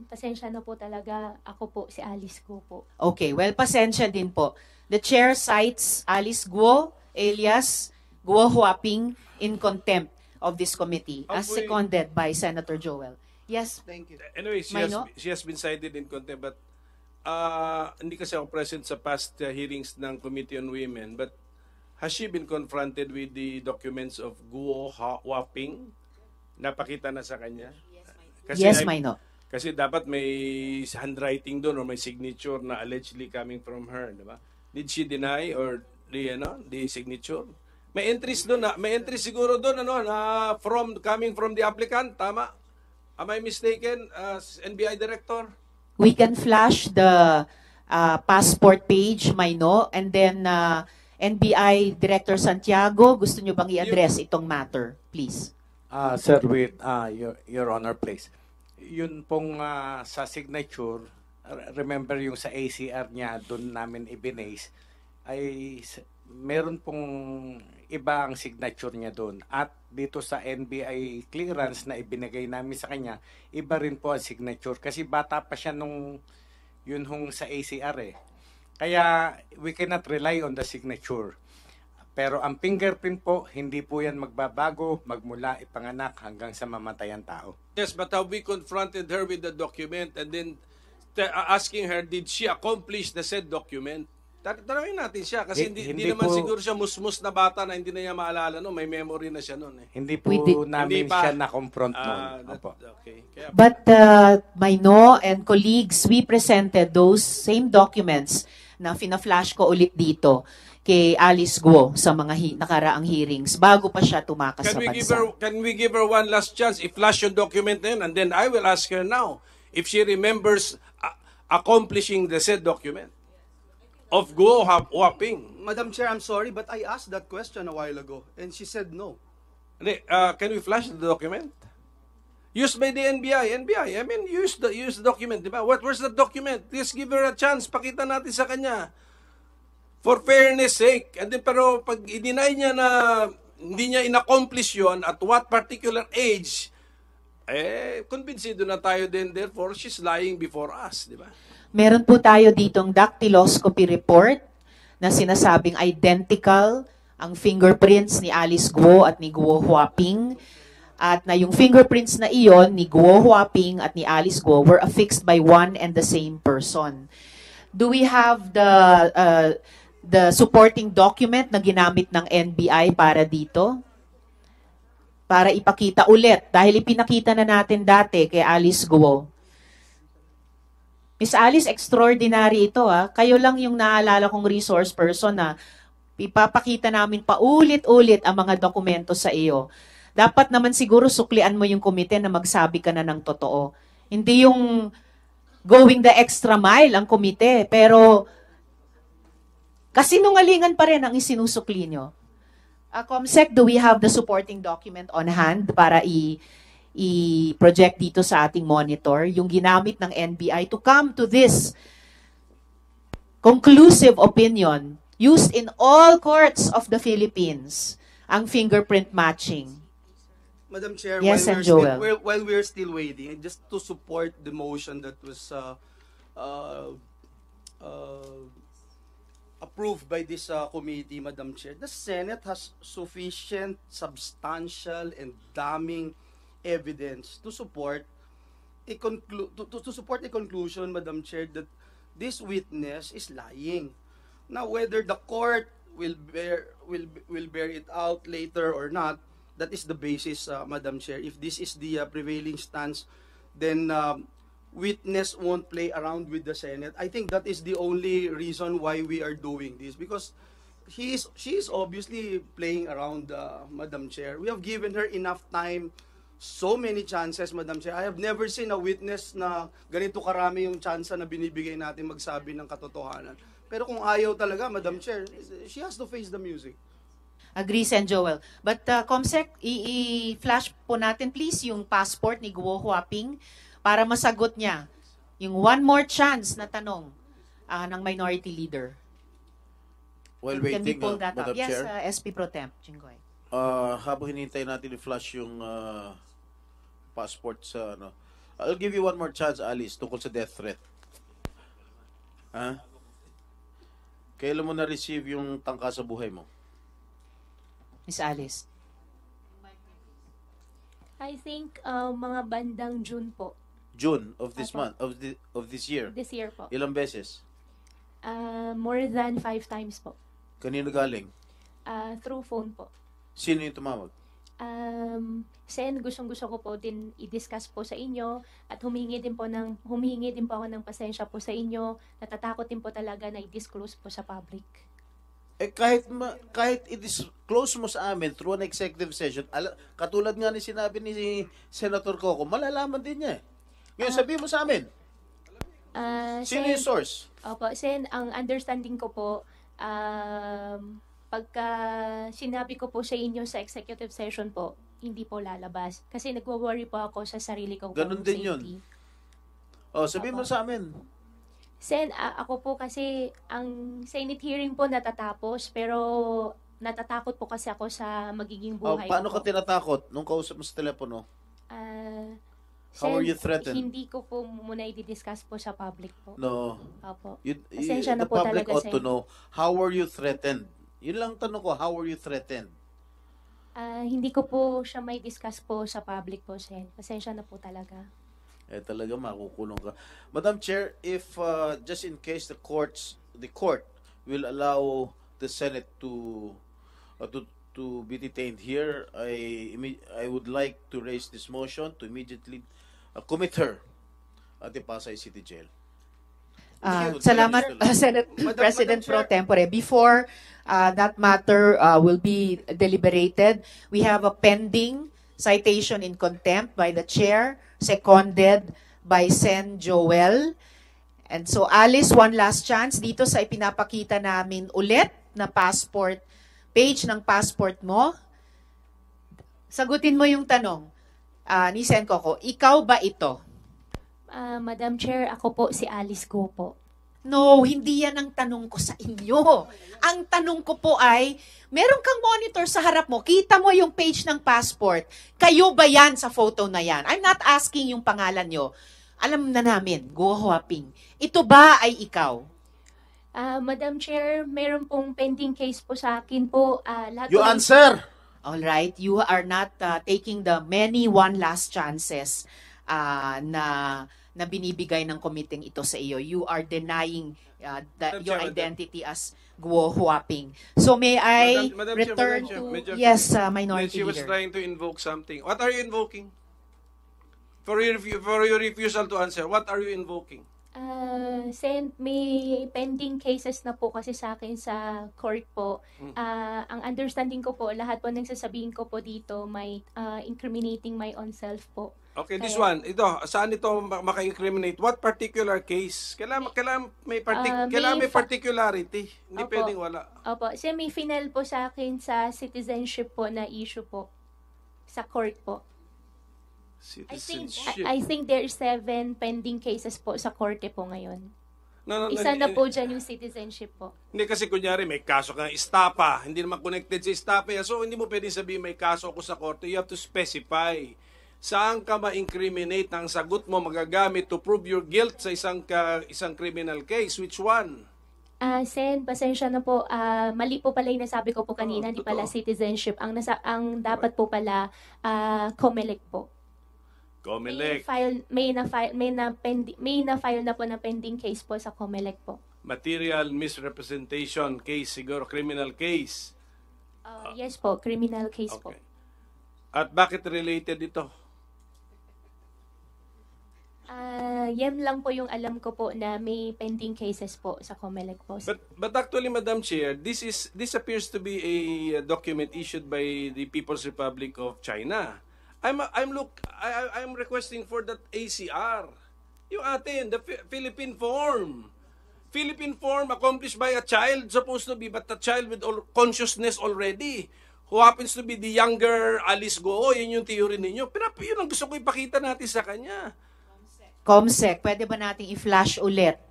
pasensya na po talaga. Ako po, si Alice Guo po. Okay, well, pasensya din po. The chair cites Alice Guo alias Guo Huaping in contempt of this committee as seconded by Senator Joel. Yes, thank you. Anyway, she has been cited in contempt, but hindi kasi ako present sa past hearings ng Committee on Women, but has she been confronted with the documents of Guo Huaping? Napakita na sa kanya? Kasi yes, Maino. Kasi dapat may handwriting doon or may signature na allegedly coming from her, di ba? Did she deny or the signature? May entries doon, may entries siguro doon na coming from the applicant, tama? Am I mistaken, NBI Director? We can flash the passport page, Maino, and then NBI Director Santiago, gusto nyo bang i-address itong matter, please? Sir, with your Honor, please. Yun pong sa signature, remember yung sa ACR niya, doon namin ibinase, ay meron pong iba ang signature niya doon. At dito sa NBI clearance na ibinigay namin sa kanya, iba rin po ang signature. Kasi bata pa siya nung yun hong sa ACR eh. Kaya we cannot rely on the signature. Pero ang fingerprint po, hindi po yan magbabago magmula ipanganak hanggang sa mamatayang tao. Yes, but have we confronted her with the document and then asking her, did she accomplish the said document? Tanungin natin siya kasi hindi naman po, siguro siya musmus na bata na hindi na niya maalala no, may memory na siya noon eh. Hindi po namin siya na-confront noon. Okay. But Maino and colleagues, we presented those same documents na fina-flash ko ulit dito kay Alice Guo sa mga nakaraang hearings bago pa siya tumakas sa bansa. Can we give her one last chance? I-flash yung document na yun and then I will ask her now if she remembers accomplishing the said document of Guo Huaping. Madam Chair, I'm sorry, but I asked that question a while ago and she said no. Can we flash the document? Used by the NBI. I mean, use the document, di ba? Where's the document? Please give her a chance. Pakita natin sa kanya. For fairness sake. And then, pero pag i-deny niya na hindi niya in-accomplish yun at what particular age, convincido na tayo din, therefore, she's lying before us, di ba? Meron po tayo ditong dactyloscopy report na sinasabing identical ang fingerprints ni Alice Guo at ni Guo Huaping. At na yung fingerprints na iyon ni Guo Huaping at ni Alice Guo were affixed by one and the same person. Do we have the supporting document na ginamit ng NBI para dito? Para ipakita ulit. Dahil ipinakita na natin dati kay Alice Guo. Miss Alice, extraordinary ito ha. Kayo lang yung naalala kong resource person na ipapakita namin paulit-ulit ang mga dokumento sa iyo. Dapat naman siguro suklian mo yung komite na magsabi ka na ng totoo. Hindi yung going the extra mile ang komite, pero kasinungalingan pa rin ang isinusukli nyo. Comsec, do we have the supporting document on hand para i-project dito sa ating monitor, yung ginamit ng NBI to come to this conclusive opinion used in all courts of the Philippines, ang fingerprint matching? Madam Chair, yes, Joel. While we're still waiting, just to support the motion that was approved by this committee, Madam Chair, the Senate has sufficient, substantial, and damning evidence to support a conclusion, Madam Chair, that this witness is lying. Now, whether the court will bear it out later or not, that is the basis, Madam Chair. If this is the prevailing stance, then witness won't play around with the Senate. I think that is the only reason why we are doing this, because she is obviously playing around, Madam Chair. We have given her enough time, so many chances, Madam Chair. I have never seen a witness na ganito karami yung chance na binibigay natin magsabi ng katotohanan. Pero kung ayaw talaga, Madam Chair, she has to face the music. Agree, Sen Joel. But Comsec, i-flash po natin please yung passport ni Guo Huaping para masagot niya yung one more chance na tanong ng minority leader. While Can we waiting, pull that up? Madam Yes, Chair, SP Pro Temp, Jinggoy. habang hinihintay natin i-flash yung passport sa ano, I'll give you one more chance, Alice, tungkol sa death threat. Ha? Kailan mo na-receive yung tangka sa buhay mo? Miss Alice. I think mga bandang June po. June of this month, of this year? This year po. Ilang beses? More than 5 times po. Kanino galing? Through phone po. Sino yung tumawag? Sen, gustong-gusto ko po din i-discuss po sa inyo at humihingi din po ako ng pasensya po sa inyo. Natatakot din po talaga na i-disclose po sa public. Kahit i-disclose mo sa amin through an executive session, katulad nga ni sinabi ni Senator Coco, malalaman din niya eh. Ngayon, sabihin mo sa amin. Sino yung source? Opo, Sen, ang understanding ko po, pagka sinabi ko po sa inyo sa executive session po, hindi po lalabas. Kasi nagwo-worry po ako sa sarili ko. Ganun din yun. Sabihin mo sa amin. Sen, ako po kasi, ang Senate hearing po natatapos, pero natatakot po kasi ako sa magiging buhay Paano ko. ka tinatakot nung kausap mo sa telepono? How Sen, are you threatened? Hindi ko po muna i-discuss po sa public po. No. Opo. The na po public talaga, ought to Sen. know, how are you threatened? Yun lang tanong ko, how are you threatened? Hindi ko po siya may discuss po sa public po, Sen. Pasensya na po talaga. Talaga makukulong ka. Madam Chair, if just in case the court will allow the Senate to be detained here, I would like to raise this motion to immediately commit her at the Pasay City Jail. Salamat, Senate President Pro Tempore. Before that matter will be deliberated, we have a pending citation in contempt by the chair, seconded by Sen Joel. And so, Alice, one last chance dito sa ipinapakita namin ulit na passport, page ng passport mo. Sagutin mo yung tanong ni Sen Coco, ikaw ba ito? Madam Chair, ako po si Alice Go po. No, hindi yan ang tanong ko sa inyo. Ang tanong ko po ay, meron kang monitor sa harap mo, kita mo yung page ng passport, kayo ba yan sa photo na yan? I'm not asking yung pangalan nyo. Alam na namin, Guo Huaping. Ito ba ay ikaw? Madam Chair, meron pong pending case po sa akin po. Lahat You answer! All right, you are not taking the many one last chances na binibigay ng committee ito sa iyo. You are denying your identity as Guo Huaping. So may I return to... Yes, Minority She was Leader. trying to invoke something. What are you invoking? For your refusal to answer, what are you invoking? Sen, may pending cases na po kasi sa akin sa court po. Ang understanding ko po, lahat po ng sasabihin ko po dito may incriminating my own self po. Okay, this one, ito, saan ito maka-incriminate? What particular case? Kailangan may particularity. Hindi Opo. pwedeng wala. Opo, kasi may final po sa akin sa citizenship po na issue po sa court po. Citizenship. I think there is 7 pending cases po sa korte po ngayon. No, Isa na po dyan yung citizenship po. Hindi kasi kunyari may kaso kang istapa, hindi naman connected sa istapa. So hindi mo pwedeng sabihin may kaso ako sa korte. You have to specify. Saan ka ma-incriminate ang sagot mo magagamit to prove your guilt sa isang criminal case? Which one? Sen, pasensya na po. Mali po pala yung nasabi ko po kanina, di pala citizenship. Ang dapat po pala COMELEC po. COMELEC. May na-file na po na pending case po sa COMELEC po. Material misrepresentation case, siguro criminal case. Yes po, criminal case po. At bakit related ito? Yan lang po yung alam ko po na may pending cases po sa COMELEC po. But actually, Madam Chair, this appears to be a document issued by the People's Republic of China. I'm requesting for that ACR. Yung atin, the Philippine form. Philippine form accomplished by a child supposed to be, but a child with consciousness already. Who happens to be the younger Alice Guo. Yun yung theory ninyo. Pero yun ang gusto ko ipakita natin sa kanya. Comsec, pwede ba nating i-flash ulit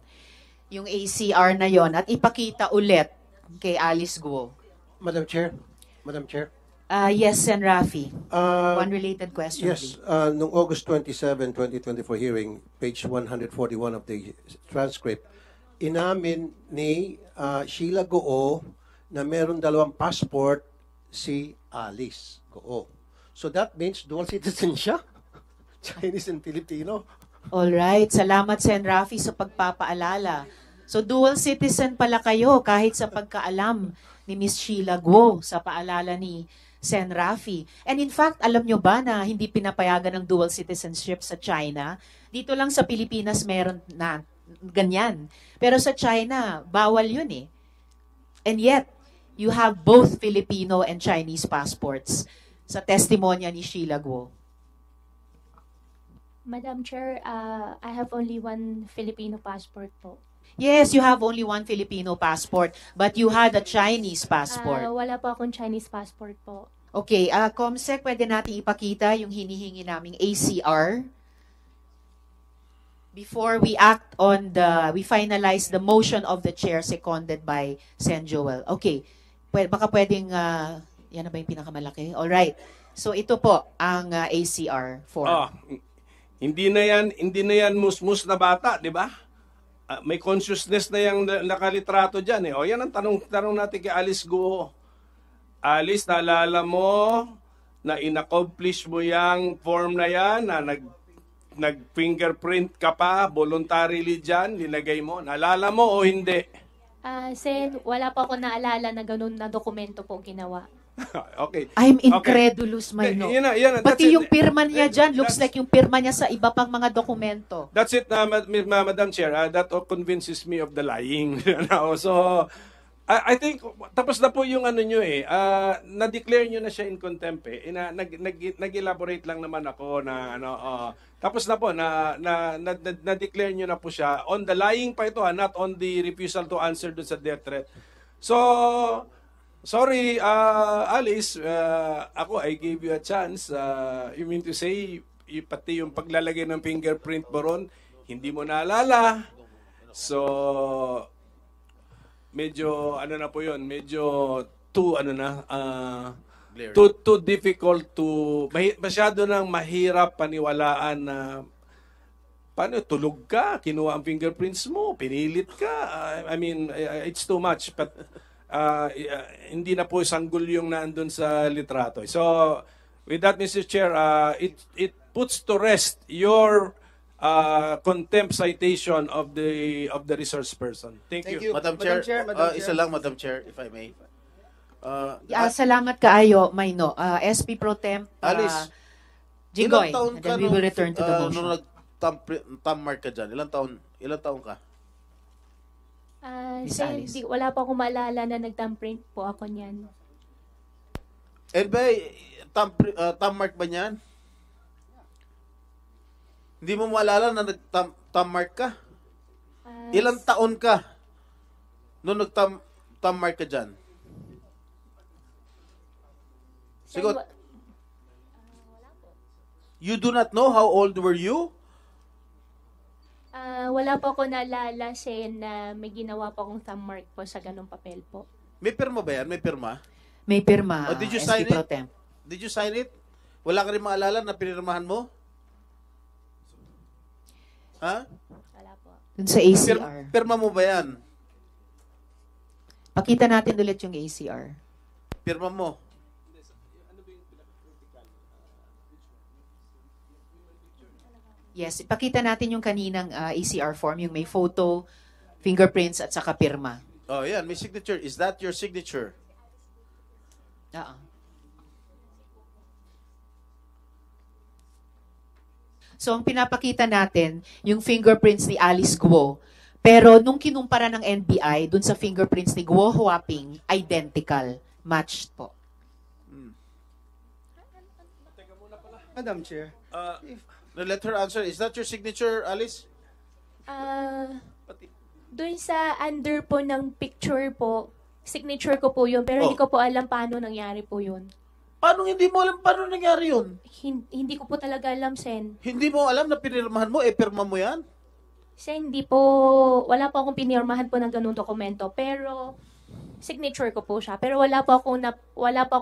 yung ACR na yon at ipakita ulit kay Alice Guo? Madam Chair. Yes, Sen. Rafi. One related question. Yes, noong August 27, 2024 hearing, page 141 of the transcript, inamin ni Sheila Guo na meron 2 passport si Alice Guo. So that means dual citizen siya? Chinese and Filipino? Alright, salamat Sen. Rafi sa pagpapaalala. So dual citizen pala kayo kahit sa pagkaalam ni Miss Sheila Guo sa paalala ni Sen. Rafi. And in fact, alam nyo ba na hindi pinapayagan ng dual citizenship sa China? Dito lang sa Pilipinas meron na ganyan. Pero sa China, bawal yun eh. And yet, you have both Filipino and Chinese passports sa testimonya ni Sheila Guo. Madam Chair, I have only 1 Filipino passport po. Yes, you have only 1 Filipino passport, but you had a Chinese passport. Wala po akong Chinese passport po. Okay, Comsec, pwede natin ipakita yung hinihingi naming ACR before we we finalize the motion of the chair seconded by Sen. Joel. Okay, baka pwedeng, yan na ba yung pinakamalaki? Alright, so ito po ang ACR form. Hindi na yan musmus na bata, di ba? May consciousness na yung nakalitrato dyan eh. O yan ang tanong natin kay Alice Guo. Alice, naalala mo na in-accomplish mo yung form na yan, na nag-fingerprint ka pa, voluntarily dyan, linagay mo. Naalala mo o hindi? Sen, wala pa ako naalala na ganun na dokumento po ginawa. Okay. I'm incredulous, Mayno. Yan, pati yung pirma niya dyan, looks like yung pirma niya sa iba pang mga dokumento. That's it, Madam Chair. That convinces me of the lying. So, I think, tapos na po yung ano nyo eh. Na-declare nyo na siya in contempt eh. Nag-elaborate lang naman ako na tapos na po, na-declare nyo na po siya. On the lying pa ito, not on the refusal to answer dun sa death threat. So, sorry, Alice, I gave you a chance. You mean to say, pati yung paglalagay ng fingerprint mo ron, hindi mo naalala. So, medyo, ano na po yun, medyo too, ano na, too difficult to, masyado nang mahirap paniwalaan na, paano, tulog ka, kinuha ang fingerprints mo, pinilit ka. I mean, it's too much. But, hindi na po sanggol yung nandun sa litrato. So, with that, Mr. Chair, it puts to rest your contempt citation of the resource person. Thank you. Madam Chair, isa lang, Madam Chair, if I may. Salamat kaayo, Mayno. SP Pro Temp, Alice, Jigoy, ilang taon and ka then we will return to the motion. nung nag-thumb mark ka dyan? Ilang taon ka? Miss Sen, Alice. wala pa akong maalala na nag-thumbprint po ako niyan. Eh ba, thumb mark ba niyan? Hindi mo maalala na nag-thumb mark ka? Ilang taon ka nung nag-thumb mark ka dyan? Sigot. You do not know how old were you? Wala po ako naalala, Sen, na may ginawa po akong thumb mark po sa ganong papel po. May pirma ba yan? May pirma? May pirma, Did you SP sign Pro it? Temp. Did you sign it? Wala ka rin maalala na pinirmahan mo? Ha? Dun sa ACR. Pirma mo ba yan? Pakita natin ulit yung ACR. Pirma mo. Yes, ipakita natin yung kaninang ACR form, yung may photo, fingerprints, at saka pirma. Oh, yan. May signature. Is that your signature? Oo. So, ang pinapakita natin, yung fingerprints ni Alice Guo. Pero nung kinumpara ng NBI, dun sa fingerprints ni Guo Huaping, identical. Matched po. Madam Chair. Let her answer. Is that your signature, Alice? Doon sa under po ng picture po, signature ko po yun, pero hindi ko po alam paano nangyari po yun. Paano hindi mo alam paano nangyari yun? Hindi ko po talaga alam, Sen. Hindi mo alam na pinirmahan mo, pirma mo yan? Sen, hindi po, wala po akong pinirmahan po ng ganung dokumento, pero signature ko po siya. Pero wala po ako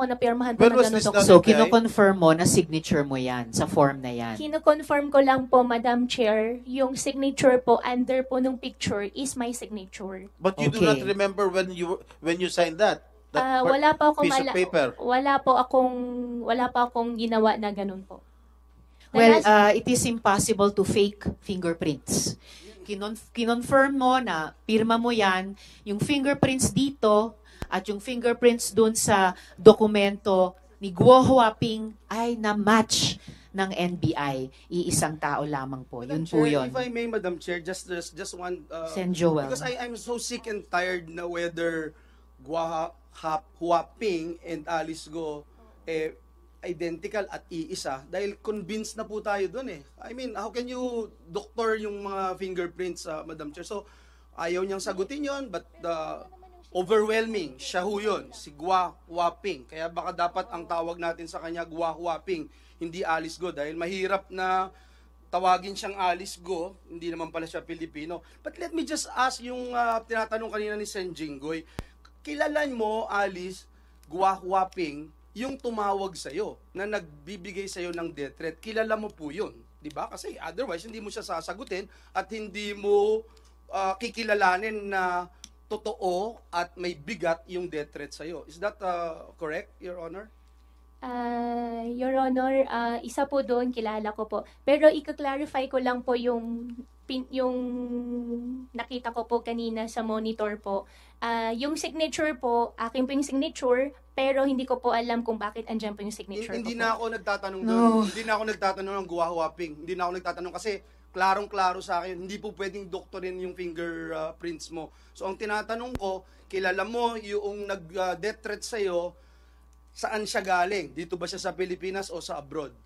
napirmahan po ng ganung dokumento. So, kino-confirm mo na signature mo yan sa form na yan? Kino-confirm ko lang po, Madam Chair, yung signature po under po ng picture is my signature. But you do not remember when you signed that? Wala pa akong piece of paper? wala pa akong ginawa na ganun po. Well, it is impossible to fake fingerprints. Kinonfirm mo na pirma mo yan, yung fingerprints dito at yung fingerprints dun sa dokumento ni Guo Huaping ay na-match ng NBI. Iisang tao lamang po. Yun po yun. If I may, Madam Chair, just one... Sen Joel. Because I'm so sick and tired na whether Guo Huaping and Alice Guo identical at iisa dahil convinced na po tayo doon eh. I mean, how can you doctor yung mga fingerprints, Madam Chair? So, ayaw niyang sagutin yon, but overwhelming, siya ho yun, si Guo Huaping. Kaya baka dapat ang tawag natin sa kanya Guo Huaping, hindi Alice Guo, dahil mahirap na tawagin siyang Alice Guo, hindi naman pala siya Pilipino. But let me just ask yung tinatanong kanina ni Sen Jinggoy, kilalan mo, Alice, Guo Huaping, yung tumawag sa'yo, na nagbibigay sa'yo ng death threat, kilala mo po yun. Diba? Kasi otherwise, hindi mo siya sasagutin at hindi mo kikilalanin na totoo at may bigat yung death threat sa'yo. Is that correct, Your Honor? Your Honor, isa po doon, kilala ko po. Pero i-clarify ko lang po yung nakita ko po kanina sa monitor po. Yung signature po, akin po yung signature, pero hindi ko po alam kung bakit andyan po yung signature Hindi ko na po. ako nagtatanong doon. Hindi na ako nagtatanong ng Guo Huaping. Hindi na ako nagtatanong kasi klarong-klaro sa akin, hindi po pwedeng doktorin yung fingerprints mo. So ang tinatanong ko, kilala mo yung nag-death threat sa'yo, saan siya galing? Dito ba siya sa Pilipinas o sa abroad?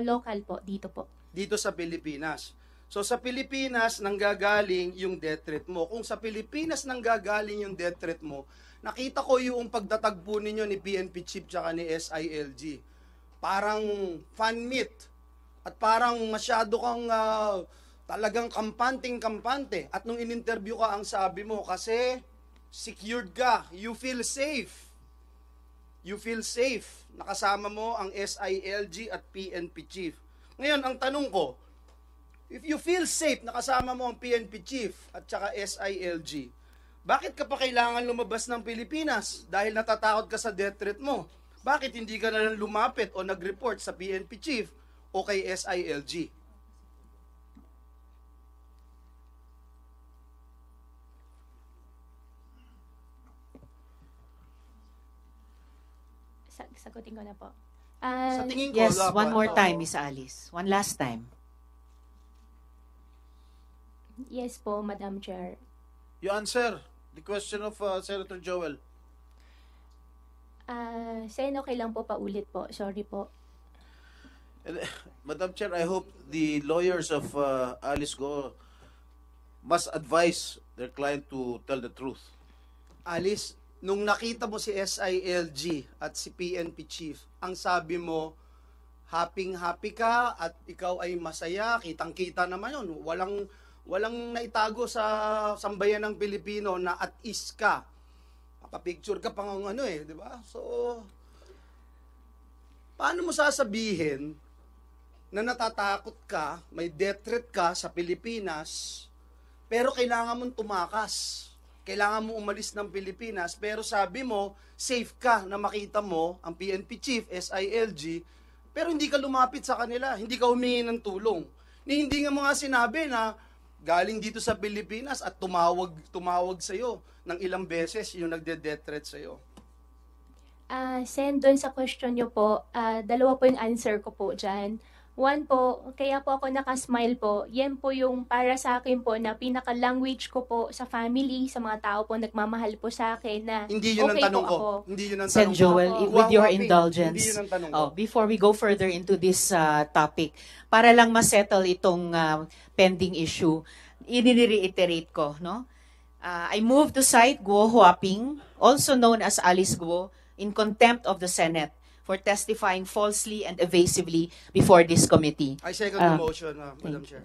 Local po, dito po. Dito sa Pilipinas. So sa Pilipinas nanggagaling yung death threat mo. Kung sa Pilipinas nanggagaling yung death threat mo, nakita ko yung pagtatagpo ninyo ni PNP Chief tsaka ni SILG. Parang fan meet. At parang masyado kang talagang kampante. At nung in-interview ka, ang sabi mo, kasi secured ka, you feel safe. You feel safe. Nakasama mo ang SILG at PNP chief. Ngayon, ang tanong ko, if you feel safe, nakasama mo ang PNP chief at saka SILG, bakit ka pa kailangan lumabas ng Pilipinas? Dahil natatakot ka sa death threat mo. Bakit hindi ka na lumapit o nag-report sa PNP chief o kay SILG? Sagutin ko na po. Sa tingin ko, Yes, one more time, Miss Alice. One last time. Yes po, Madam Chair. You answer the question of Senator Joel. Sen, okay lang po, paulit po. Sorry po. And, Madam Chair, I hope the lawyers of Alice Go must advise their client to tell the truth. Alice, nung nakita mo si SILG at si PNP chief, ang sabi mo, happy ka at ikaw ay masaya, kitang-kita naman yun. Walang naitago sa sambayan ng Pilipino na at ease ka. Papicture ka pang di ba? So, paano mo sasabihin na natatakot ka, may death threat ka sa Pilipinas, pero kailangan mong tumakas? Kailangan mo umalis ng Pilipinas, pero sabi mo, safe ka na makita mo ang PNP chief, SILG, pero hindi ka lumapit sa kanila, hindi ka humingi ng tulong. Hindi nga mo nga sinabi na galing dito sa Pilipinas at tumawag sa'yo ng ilang beses yung nagde-death threat sa'yo. Sen, doon sa question nyo po, dalawa po yung answer ko po dyan. One po, kaya po ako nakasmile po, yan po yung para sa akin po na pinaka-language ko po sa family, sa mga tao po nagmamahal po sa akin na hindi yun okay ang tanong po ko. ako. Hindi yun ang Sen tanong Joel, ko. with your Hindi indulgence, yun ang tanong ko. before we go further into this topic, para lang ma-settle itong pending issue, i-reiterate ko, no? I move to cite Guo Huaping, also known as Alice Guo, in contempt of the Senate for testifying falsely and evasively before this committee. I second the motion, Madam Chair.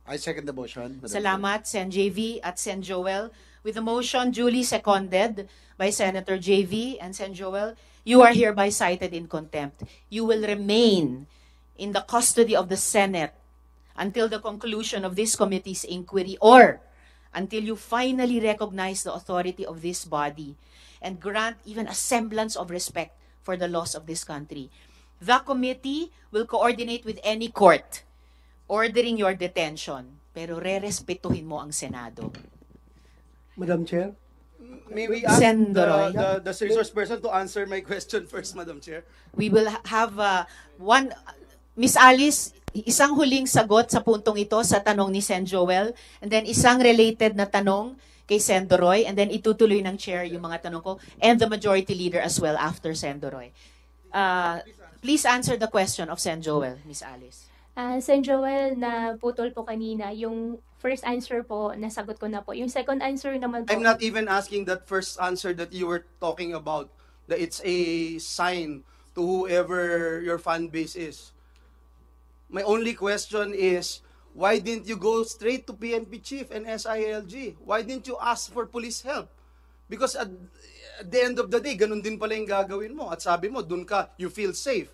I second the motion. Madam Salamat, Sen JV at Sen Joel. With the motion duly seconded by Senator JV and Sen Joel, you are hereby cited in contempt. You will remain in the custody of the Senate until the conclusion of this committee's inquiry or until you finally recognize the authority of this body and grant even a semblance of respect for the laws of this country. The committee will coordinate with any court ordering your detention, pero re-respetuhin mo ang Senado. Madam Chair? May we ask Sendoroy. the resource person to answer my question first, Madam Chair? We will have one... Miss Alice, isang huling sagot sa puntong ito sa tanong ni Sen Joel, and then isang related na tanong kay Sendoroy, and then itutuloy ng chair yung mga tanong ko, and the majority leader as well after Sendoroy. Please answer the question of Sen Joel, Miss Alice. Sen Joel, na putol po kanina, yung first answer po, nasagot ko na po. Yung second answer naman po... I'm not even asking that first answer that you were talking about, that it's a sign to whoever your fan base is. My only question is, why didn't you go straight to PNP Chief and SILG? Why didn't you ask for police help? Because at the end of the day, ganun din pala yung gagawin mo. At sabi mo, dun ka, you feel safe.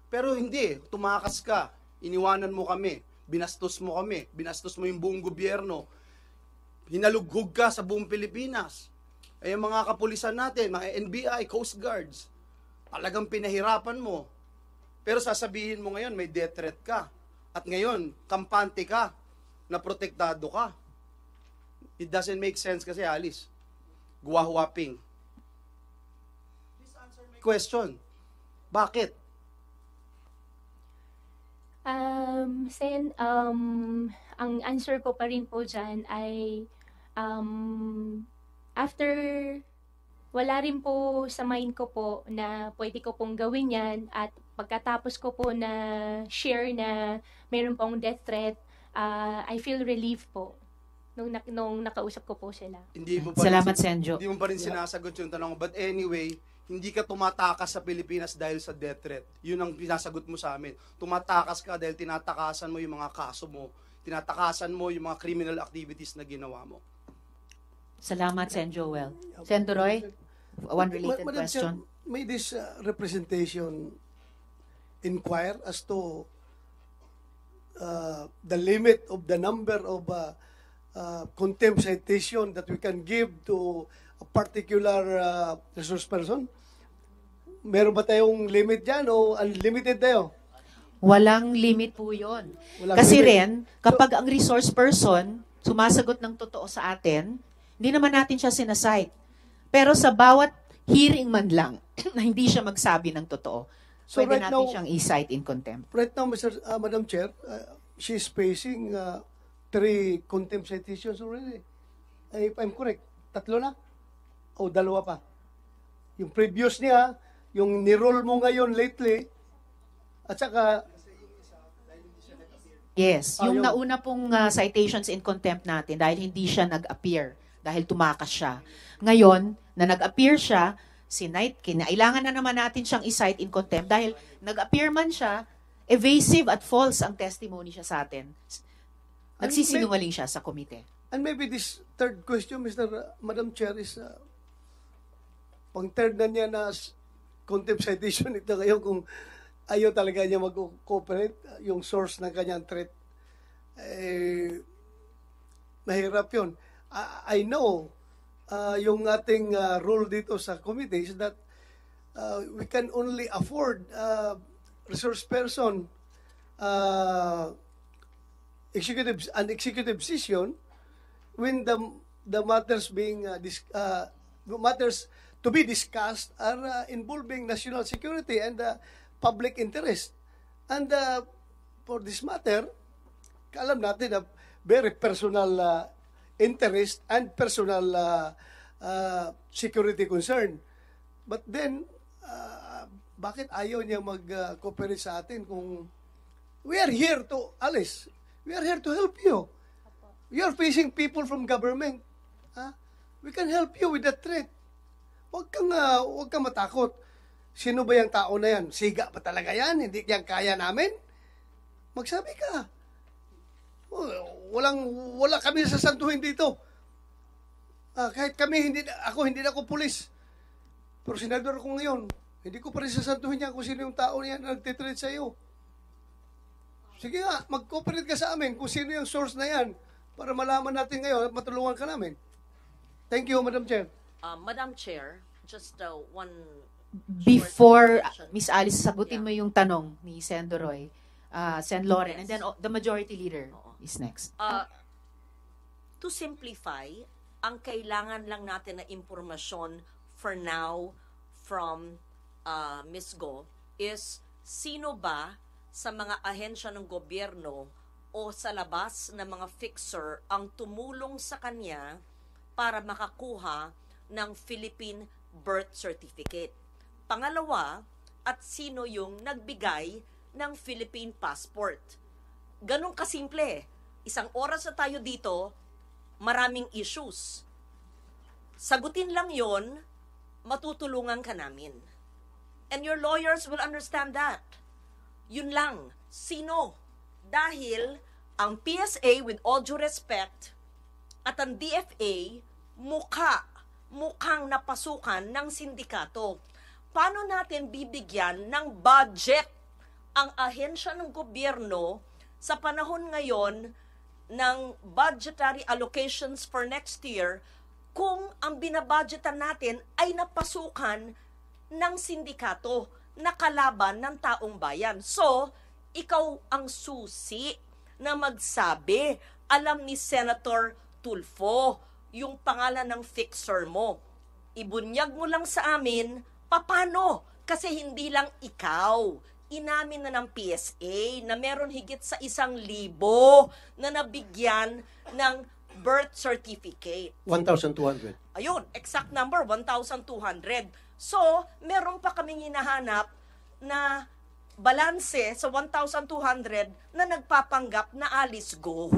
Pero hindi, tumakas ka. Iniwanan mo kami. Binastos mo kami. Binastos mo yung buong gobyerno. Hinalughog ka sa buong Pilipinas. Ay mga kapulisan natin, mga NBI, Coast Guards, talagang pinahirapan mo. Pero sasabihin mo ngayon, may death threat ka. At ngayon, kampante ka, na protektado ka. It doesn't make sense kasi, Alice. Guwahuaping. Please answer my question. Bakit? Sen, ang answer ko pa rin po dyan ay after wala rin po sa mind ko po na pwede ko pong gawin yan at pagkatapos ko po na share na mayroon pong death threat, I feel relief po nung nakausap ko po sila. Hindi mo Salamat, Senjo. Hindi mo pa rin sinasagot yung tanong. But anyway, Hindi ka tumatakas sa Pilipinas dahil sa death threat. Yun ang pinasagot mo sa amin. Tumatakas ka dahil tinatakasan mo yung mga kaso mo. Tinatakasan mo yung mga criminal activities na ginawa mo. Salamat, Sen. Joel. Sen. Doroy, one related Madam Chair, question. may this representation inquire as to the limit of the number of contempt citation that we can give to a particular resource person? Meron ba tayong limit dyan o unlimited tayo? Walang limit po yun. Walang Kasi limit. rin, kapag ang resource person sumasagot ng totoo sa atin, hindi naman natin siya sinasite. Pero sa bawat hearing man lang na hindi siya magsabi ng totoo, So pwede right natin now- siyang i-cite in contempt. Right now, Madam Chair, she's facing 3 contempt citations already. If I'm correct, 3 na? O 2 pa? Yung previous niya, yung niroll mo ngayon lately, at saka... Yes, yung yung- nauna pong citations in contempt natin dahil hindi siya nag-appear, dahil tumakas siya. Ngayon, na nag-appear siya, kinailangan na naman natin siyang i-cite in contempt dahil nag-appear man siya, evasive at false ang testimony siya sa atin. Nagsisinungaling siya sa komite. And maybe this third question, Madam Chair, is pang third na niya na contempt citation ito ngayon kung ayaw talaga niya mag-cooperate, yung source ng kanyang threat. Mahirap yun. I know yung ating rule dito sa committee is that we can only afford resource person an executive session when the matters being matters to be discussed are involving national security and public interest. And for this matter, alam natin na very personal interest and personal security concern. But then, bakit ayaw niya mag-cooperate sa atin kung we are here to, Alice, we are here to help you. You are facing people from government. We can help you with that threat. Huwag kang matakot. Sino ba yung tao na yan? Siga pa talaga yan? Hindi yan kaya namin? Magsabi ka. Wala kami sasantuhin dito. Kahit kami, hindi na ako pulis. Pero senador ako ngayon. Hindi ko pa rin sasantuhin yan kung sino yung tao niyan na nagtitrade sa iyo. Sige nga, mag-cooperate ka sa amin kung sino yung source na yan para malaman natin ngayon at matulungan ka namin. Thank you, Madam Chair. Madam Chair, just one... Before, Miss Alice, sagutin mo yung tanong ni Sen. Doroy, Sen. Loren, and then the majority leader is next. To simplify, ang kailangan lang natin na impormasyon for now from Ms. Go is sino ba sa mga ahensya ng gobyerno o sa labas na mga fixer ang tumulong sa kanya para makakuha ng Philippine birth certificate. Pangalawa, at sino yung nagbigay ng Philippine passport. Ganun kasimple. Isang oras na tayo dito, maraming issues. Sagutin lang yon, matutulungan ka namin. And your lawyers will understand that. Yun lang. Sino? Dahil ang PSA, with all due respect, at ang DFA, mukhang napasukan ng sindikato. Paano natin bibigyan ng budget ang ahensya ng gobyerno sa panahon ngayon ng budgetary allocations for next year kung ang binabudgetan natin ay napasukan ng sindikato na kalaban ng taong bayan? So, ikaw ang susi na magsabi. Alam ni Senator Tulfo yung pangalan ng fixer mo. Ibunyag mo lang sa amin, paano? Kasi hindi lang ikaw. Inamin na ng PSA na meron higit sa 1,000 na nabigyan ng birth certificate. 1,200. Ayun, exact number, 1,200. So, meron pa kaming hinahanap na balanse sa 1,200 na nagpapanggap na Alice Go.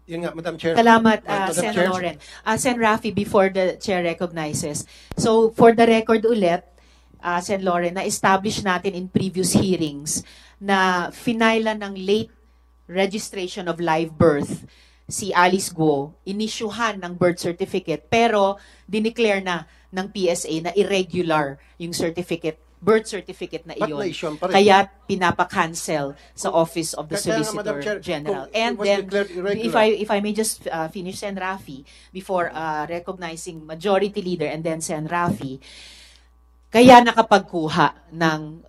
Yun nga, Madam Chair. Salamat, Madam Sen. Chair. Loren. Sen. Rafi, before the Chair recognizes. So, for the record ulit, Sen. Lauren, na-establish natin in previous hearings na finaila ng late registration of live birth si Alice Guo, inisyuhan ng birth certificate, pero dineclare na ng PSA na irregular yung birth certificate na iyon. Kaya pinapa-cancel sa Office of the Solicitor General. And then, if I may just finish, Sen. Rafi, before recognizing Majority Leader and then Sen. Rafi, kaya nakapagkuha ng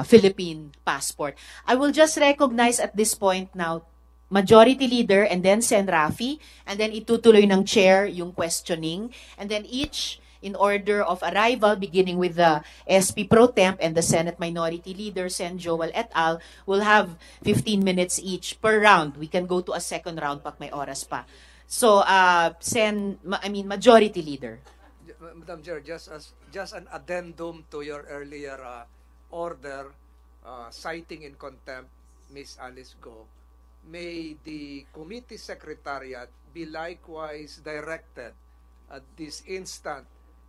Philippine passport. I will just recognize at this point now Majority Leader and then Sen. Rafi, and then itutuloy ng Chair yung questioning, and then each in order of arrival, beginning with the SP Pro Temp and the Senate Minority Leader, Sen. Joel et al., will have 15 minutes each per round. We can go to a second round pag may oras pa. So, Majority Leader. Madam Chair, just an addendum to your earlier order citing in contempt Ms. Alice Guo. May the committee secretariat be likewise directed at this instant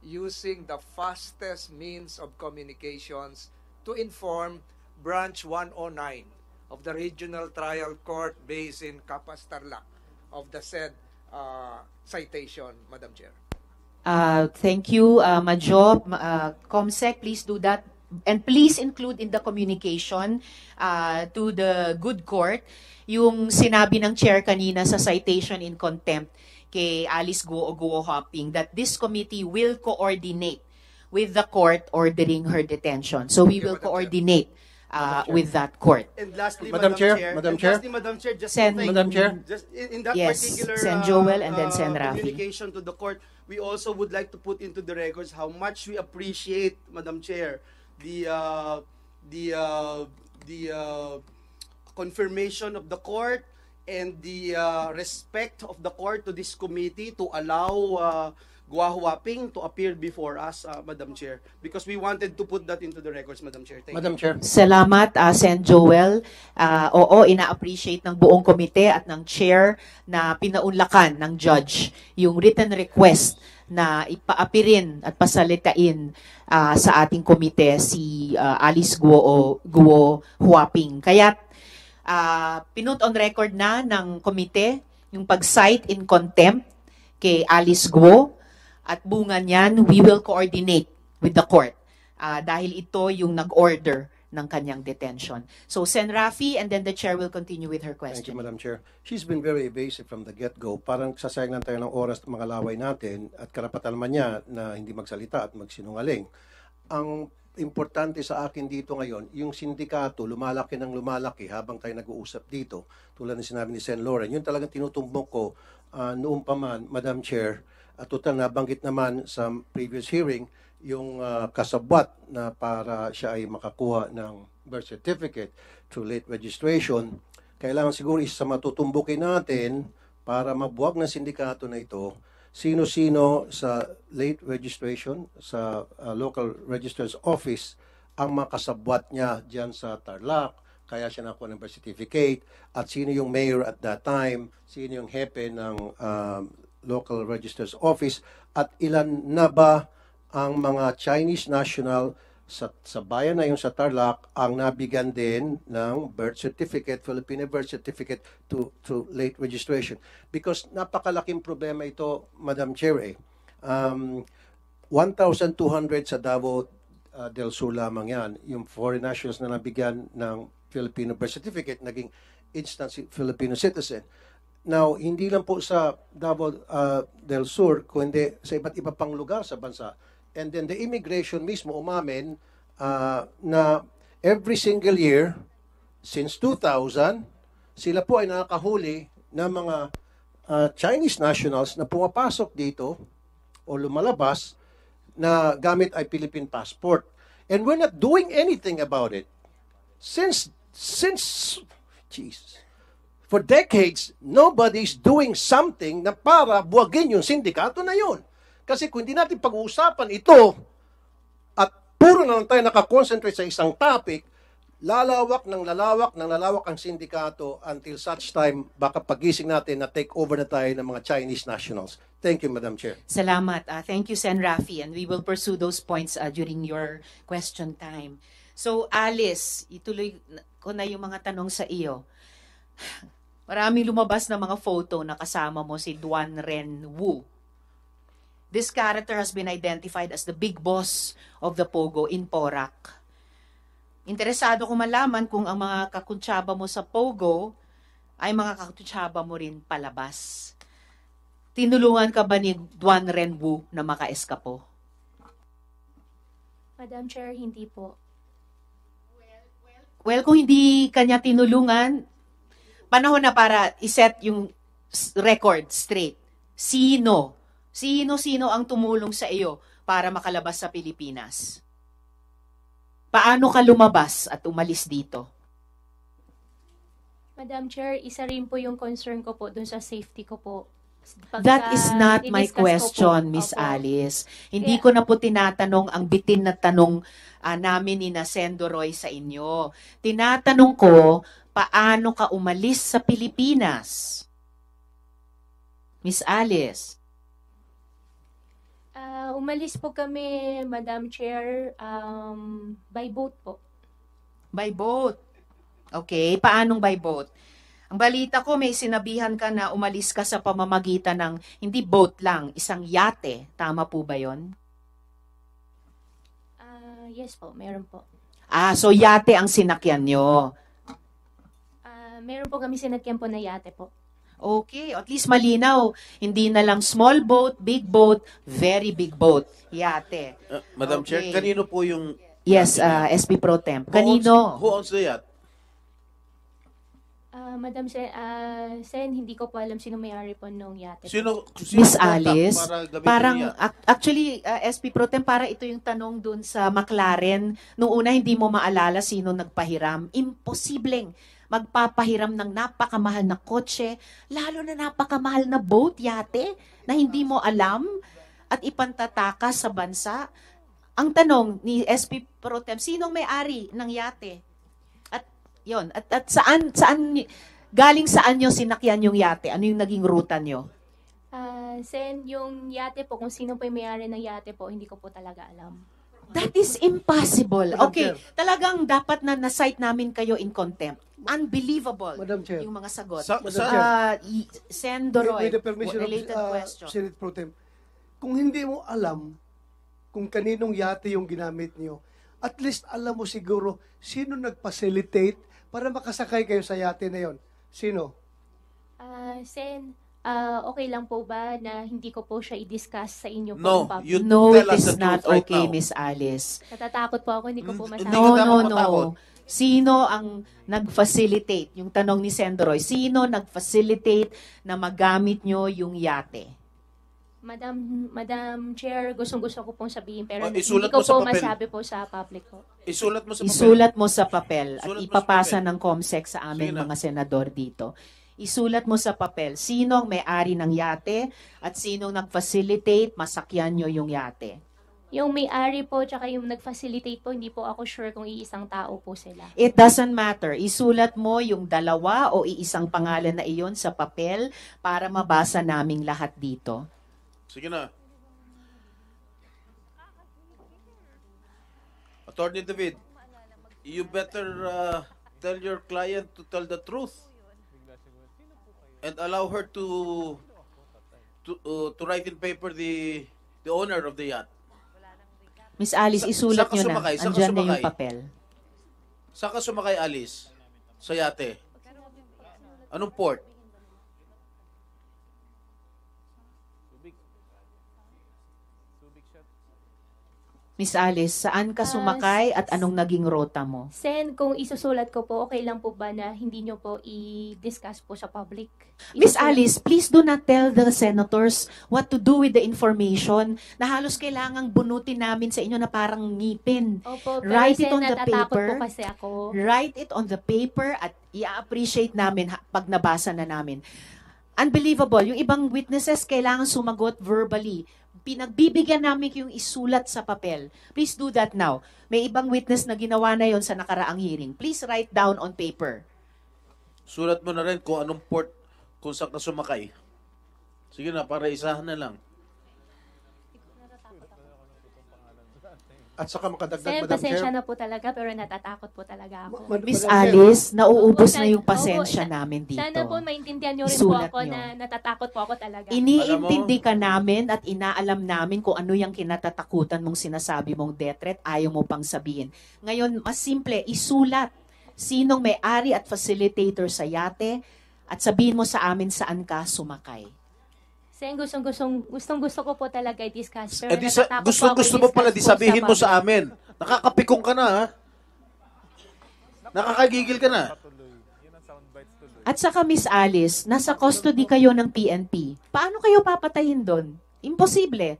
using the fastest means of communications to inform Branch 109 of the Regional Trial Court based in Capas, Tarlac of the said citation, Madam Chair. Thank you, Majo. Comsec, please do that. And please include in the communication to the good court yung sinabi ng chair kanina sa citation in contempt kay Alice Guo o Guo Huaping that this committee will coordinate with the court ordering her detention. So we will coordinate with that court. And lastly, Madam Chair, just in that particular Sen. Joel and then Sen. Rafi. Communication to the court, we also would like to put into the records how much we appreciate, Madam Chair, the confirmation of the court and the respect of the court to this committee to allow Guo Huaping to appear before us, Madam Chair, because we wanted to put that into the records, Madam Chair. Thank Madam you. Chair. Salamat, Sen. Joel. Oo, ina-appreciate ng buong komite at ng chair na pinaunlakan ng judge yung written request na ipaapirin at pasalitain sa ating komite si Alice Guo o Guo Huaping. Kaya pinut on record na ng komite yung pag-cite in contempt kay Alice Guo at bunga niyan, we will coordinate with the court dahil ito yung nag-order ng kanyang detention. So, Sen. Rafi, and then the chair will continue with her question. Thank you, Madam Chair. She's been very evasive from the get-go. Parang sasayang lang tayo ng oras ng mga laway natin at karapatan naman niya na hindi magsalita at magsinungaling. Ang importante sa akin dito ngayon, yung sindikato lumalaki ng lumalaki habang tayo nag-uusap dito. Tulad ng sinabi ni Sen. Lauren, yun talagang tinutumbok ko noong pa man, Madam Chair, at total nabanggit naman sa previous hearing, yung kasabwat na para siya ay makakuha ng birth certificate through late registration. Kailangan siguro isa sa matutumbukin natin para mabuwag ng sindikato na ito, sino-sino sa late registration, sa local registrar's office, ang makasabwat niya dyan sa Tarlac, kaya siya nakuha ng birth certificate, at sino yung mayor at that time, sino yung hepe ng local registrar's office, at ilan na ba ang mga Chinese national sa bayan na yung sa Tarlac ang nabigyan din ng birth certificate, Filipino birth certificate to late registration. Because napakalaking problema ito, Madam Chair. 1,200 sa Davao del Sur lamang yan. Yung foreign nationals na nabigyan ng Filipino birth certificate, naging instant Filipino citizen. Now, hindi lang po sa Davao del Sur, kundi sa iba't iba pang lugar sa bansa. And then the immigration mismo umamin na every single year, since 2000, sila po ay nakakahuli ng mga Chinese nationals na pumapasok dito o lumalabas na gamit ay Philippine passport. And we're not doing anything about it. Since for decades, nobody's doing something na para buwagin yung sindikato na yun. Kasi kung hindi natin pag-uusapan ito at puro na lang tayo nakakonsentrate sa isang topic, lalawak ng lalawak ang sindikato until such time baka pagising natin na take over na tayo ng mga Chinese nationals. Thank you, Madam Chair. Salamat. Thank you, Sen. Rafi, and we will pursue those points during your question time. So, Alice, ituloy ko na yung mga tanong sa iyo. Maraming lumabas na mga photo na kasama mo si Duan Ren Wu. This character has been identified as the big boss of the Pogo in Porac. Interesado ko malaman kung ang mga kakuntsaba mo sa Pogo ay mga kakuntsaba mo rin palabas. Tinulungan ka ba ni Duan Ren Wu na makaeskapo? Madam Chair, hindi po. Well, kung hindi kanya tinulungan, panahon na para iset yung record straight. Sino ang tumulong sa iyo para makalabas sa Pilipinas? Paano ka lumabas at umalis dito? Madam Chair, isa rin po yung concern ko po dun sa safety ko po. That is not my question, Miss Alice. Hindi ko na po tinatanong ang bitin na tanong namin ni Sendo Roy sa inyo. Tinatanong ko, paano ka umalis sa Pilipinas? Miss Alice. Umalis po kami, Madam Chair, by boat po. By boat? Okay, paanong by boat? Ang balita ko, may sinabihan ka na umalis ka sa pamamagitan ng, hindi boat lang, isang yate. Tama po ba yon? Yes po, meron po. So yate ang sinakyan nyo? Meron po kami sinakyan po na yate po. Okay, at least malinaw. Hindi na lang small boat, big boat, very big boat. Yate. Madam Chair, kanino po yung... Yes, SP Pro Temp. Kanino? Who owns the yacht? Madam Sen, hindi ko po alam sino may-ari po nung yate. Sino Miss Alice, parang actually, SP Pro Tem, para ito yung tanong dun sa McLaren. Noong una, hindi mo maalala sino nagpahiram. Imposibleng magpapahiram ng napakamahal na kotse, lalo na napakamahal na boat, yate, na hindi mo alam at ipantatakas sa bansa. Ang tanong ni SP Pro Tem, sinong may-ari ng yate? Yon, at saan galing saan nyo sinakyan yung yate? Ano yung naging ruta nyo? Sen, yung yate po, kung sino po yung may-ari ng yate po, hindi ko po talaga alam. That is impossible. Okay, talagang dapat na na-cite namin kayo in contempt. Unbelievable. Madam Chair. Yung mga sagot. Sendo Roy, with the permission related of question. Senate Pro Tem, kung hindi mo alam kung kaninong yate yung ginamit nyo, at least alam mo siguro sino nag-facilitate para makasakay kayo sa yate na yon. Sino? Sen, okay lang po ba na hindi ko po siya i-discuss sa inyo po? No, it is not okay, Miss Alice. Natatakot po ako, hindi ko po masabi. No. Sino ang nag-facilitate? Yung tanong ni Sendroy, sino nag-facilitate na magamit nyo yung yate? Madam Chair, gustong-gusto ko pong sabihin pero hindi isulat ko mo sa po papel. masabi po sa public po. Isulat mo sa papel. Isulat mo sa papel at Isulat mo ipapasa sa papel. ng COMSEC sa aming Sige na. mga senador dito. Isulat mo sa papel sino ang may-ari ng yate at sino nag-facilitate masakyan nyo yung yate. Yung may-ari po tsaka yung nag-facilitate po, hindi po ako sure kung iisang tao po sila. It doesn't matter. Isulat mo yung dalawa o iisang pangalan na iyon sa papel para mabasa naming lahat dito. Sige na. Attorney David, you better tell your client to tell the truth and allow her to write in paper the owner of the yacht. Miss Alice, isulat nyo na. Saan ka Andyan na sumakay? yung papel. Saan ka sumakay, Alice? Sa yate? Anong port? Miss Alice, saan ka sumakay at anong naging rota mo? Sen, kung isusulat ko po, okay lang po ba na hindi nyo po i-discuss po sa public? Miss Alice, please do not tell the senators what to do with the information na halos kailangang bunutin namin sa inyo na parang ngipin. Opo, pero Write it Sen, on the natatakot paper. po kasi ako. Write it on the paper at i-appreciate namin pag nabasa na namin. Unbelievable. Yung ibang witnesses kailangan sumagot verbally. pinagbibigyan namin yung isulat sa papel. Please do that now. May ibang witness na ginawa na yon sa nakaraang hearing. Please write down on paper. Sulat mo na rin kung anong port, kung saan ka sumakay. Sige na, para isahan na lang. At saka makadagdag, Sir, Madam pasensya Chair. na po talaga, pero natatakot po talaga ako. Miss Alice, nauubos Opo, na yung opo, pasensya namin dito. Sana po maintindihan nyo rin Isulat po ako nyo. na natatakot po ako talaga. Iniintindi ka namin at inaalam namin kung ano yung kinatatakutan mong sinasabi mong death threat, ayaw mo pang sabihin. Ngayon, mas simple, isulat sinong may-ari at facilitator sa yate at sabihin mo sa amin saan ka sumakay. Sir, gustong-gusto ko po talaga i-discuss. Pero Eh, natatakot gusto mo pala, di sabihin mo sa amin. Nakakapikong ka na, ha? Nakakagigil ka na. At saka Miss Alice, nasa custody kayo ng PNP. Paano kayo papatayin doon? Imposible.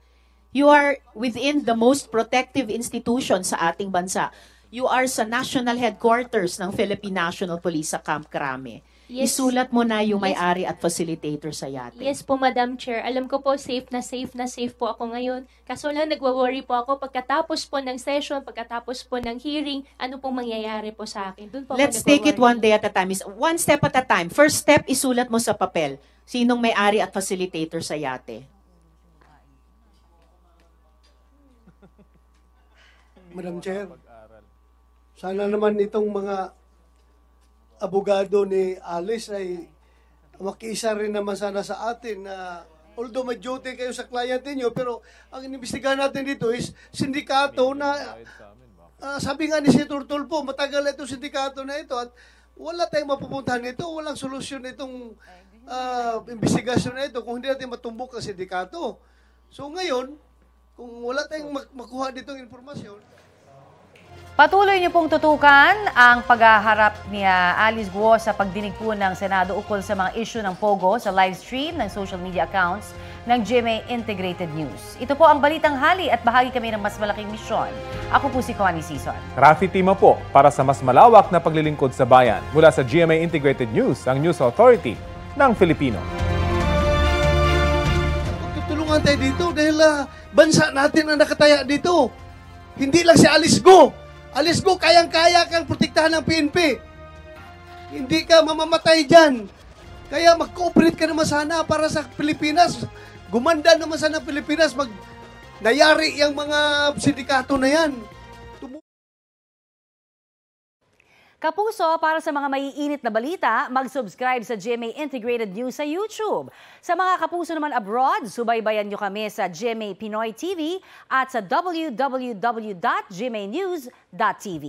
You are within the most protective institution sa ating bansa. You are sa national headquarters ng Philippine National Police sa Camp Crame. Yes. Isulat mo na yung Yes. may-ari at facilitator sa yate. Yes po, Madam Chair. Alam ko po, safe na safe po ako ngayon. Kaso lang, nagwa-worry po ako pagkatapos po ng session, pagkatapos po ng hearing, ano pong mangyayari po sa akin. Doon po Let's ako take it one nagwa-worry. day at a time. One step at a time. First step, isulat mo sa papel. Sinong may-ari at facilitator sa yate? Madam Chair, sana naman itong mga abogado ni Alice ay makiisa rin naman sana sa atin na although may duty kayo sa client niyo, pero ang inimbestigahan natin dito is sindikato na sabi nga ni Senator Tulfo, matagal itong sindikato na ito at wala tayong mapupuntahan nito, walang solusyon itong investigasyon na ito kung hindi natin matumbok ang sindikato. So ngayon, kung wala tayong makuha ditong informasyon, Patuloy niyo pong tutukan ang paghaharap ni Alice Guo sa pagdinig po ng Senado ukol sa mga issue ng POGO sa live stream ng social media accounts ng GMA Integrated News. Ito po ang Balitang Hali at bahagi kami ng mas malaking misyon. Ako po si Connie Sison. Rafi Tima po para sa mas malawak na paglilingkod sa bayan mula sa GMA Integrated News, ang News Authority ng Filipino. tutulungan tayo dito dahil bansa natin ang nakataya dito. Hindi lang si Alice Guo. Alice Guo, kayang-kaya kang protektahan ng PNP. Hindi ka mamamatay dyan. Kaya mag-cooperate ka naman sana para sa Pilipinas. Gumanda naman sana ang Pilipinas. Nayari yung mga sindikato na yan. Kapuso, para sa mga maiinit na balita, mag-subscribe sa GMA Integrated News sa YouTube. Sa mga kapuso naman abroad, subaybayan nyo kami sa GMA Pinoy TV at sa www.gmanews.tv.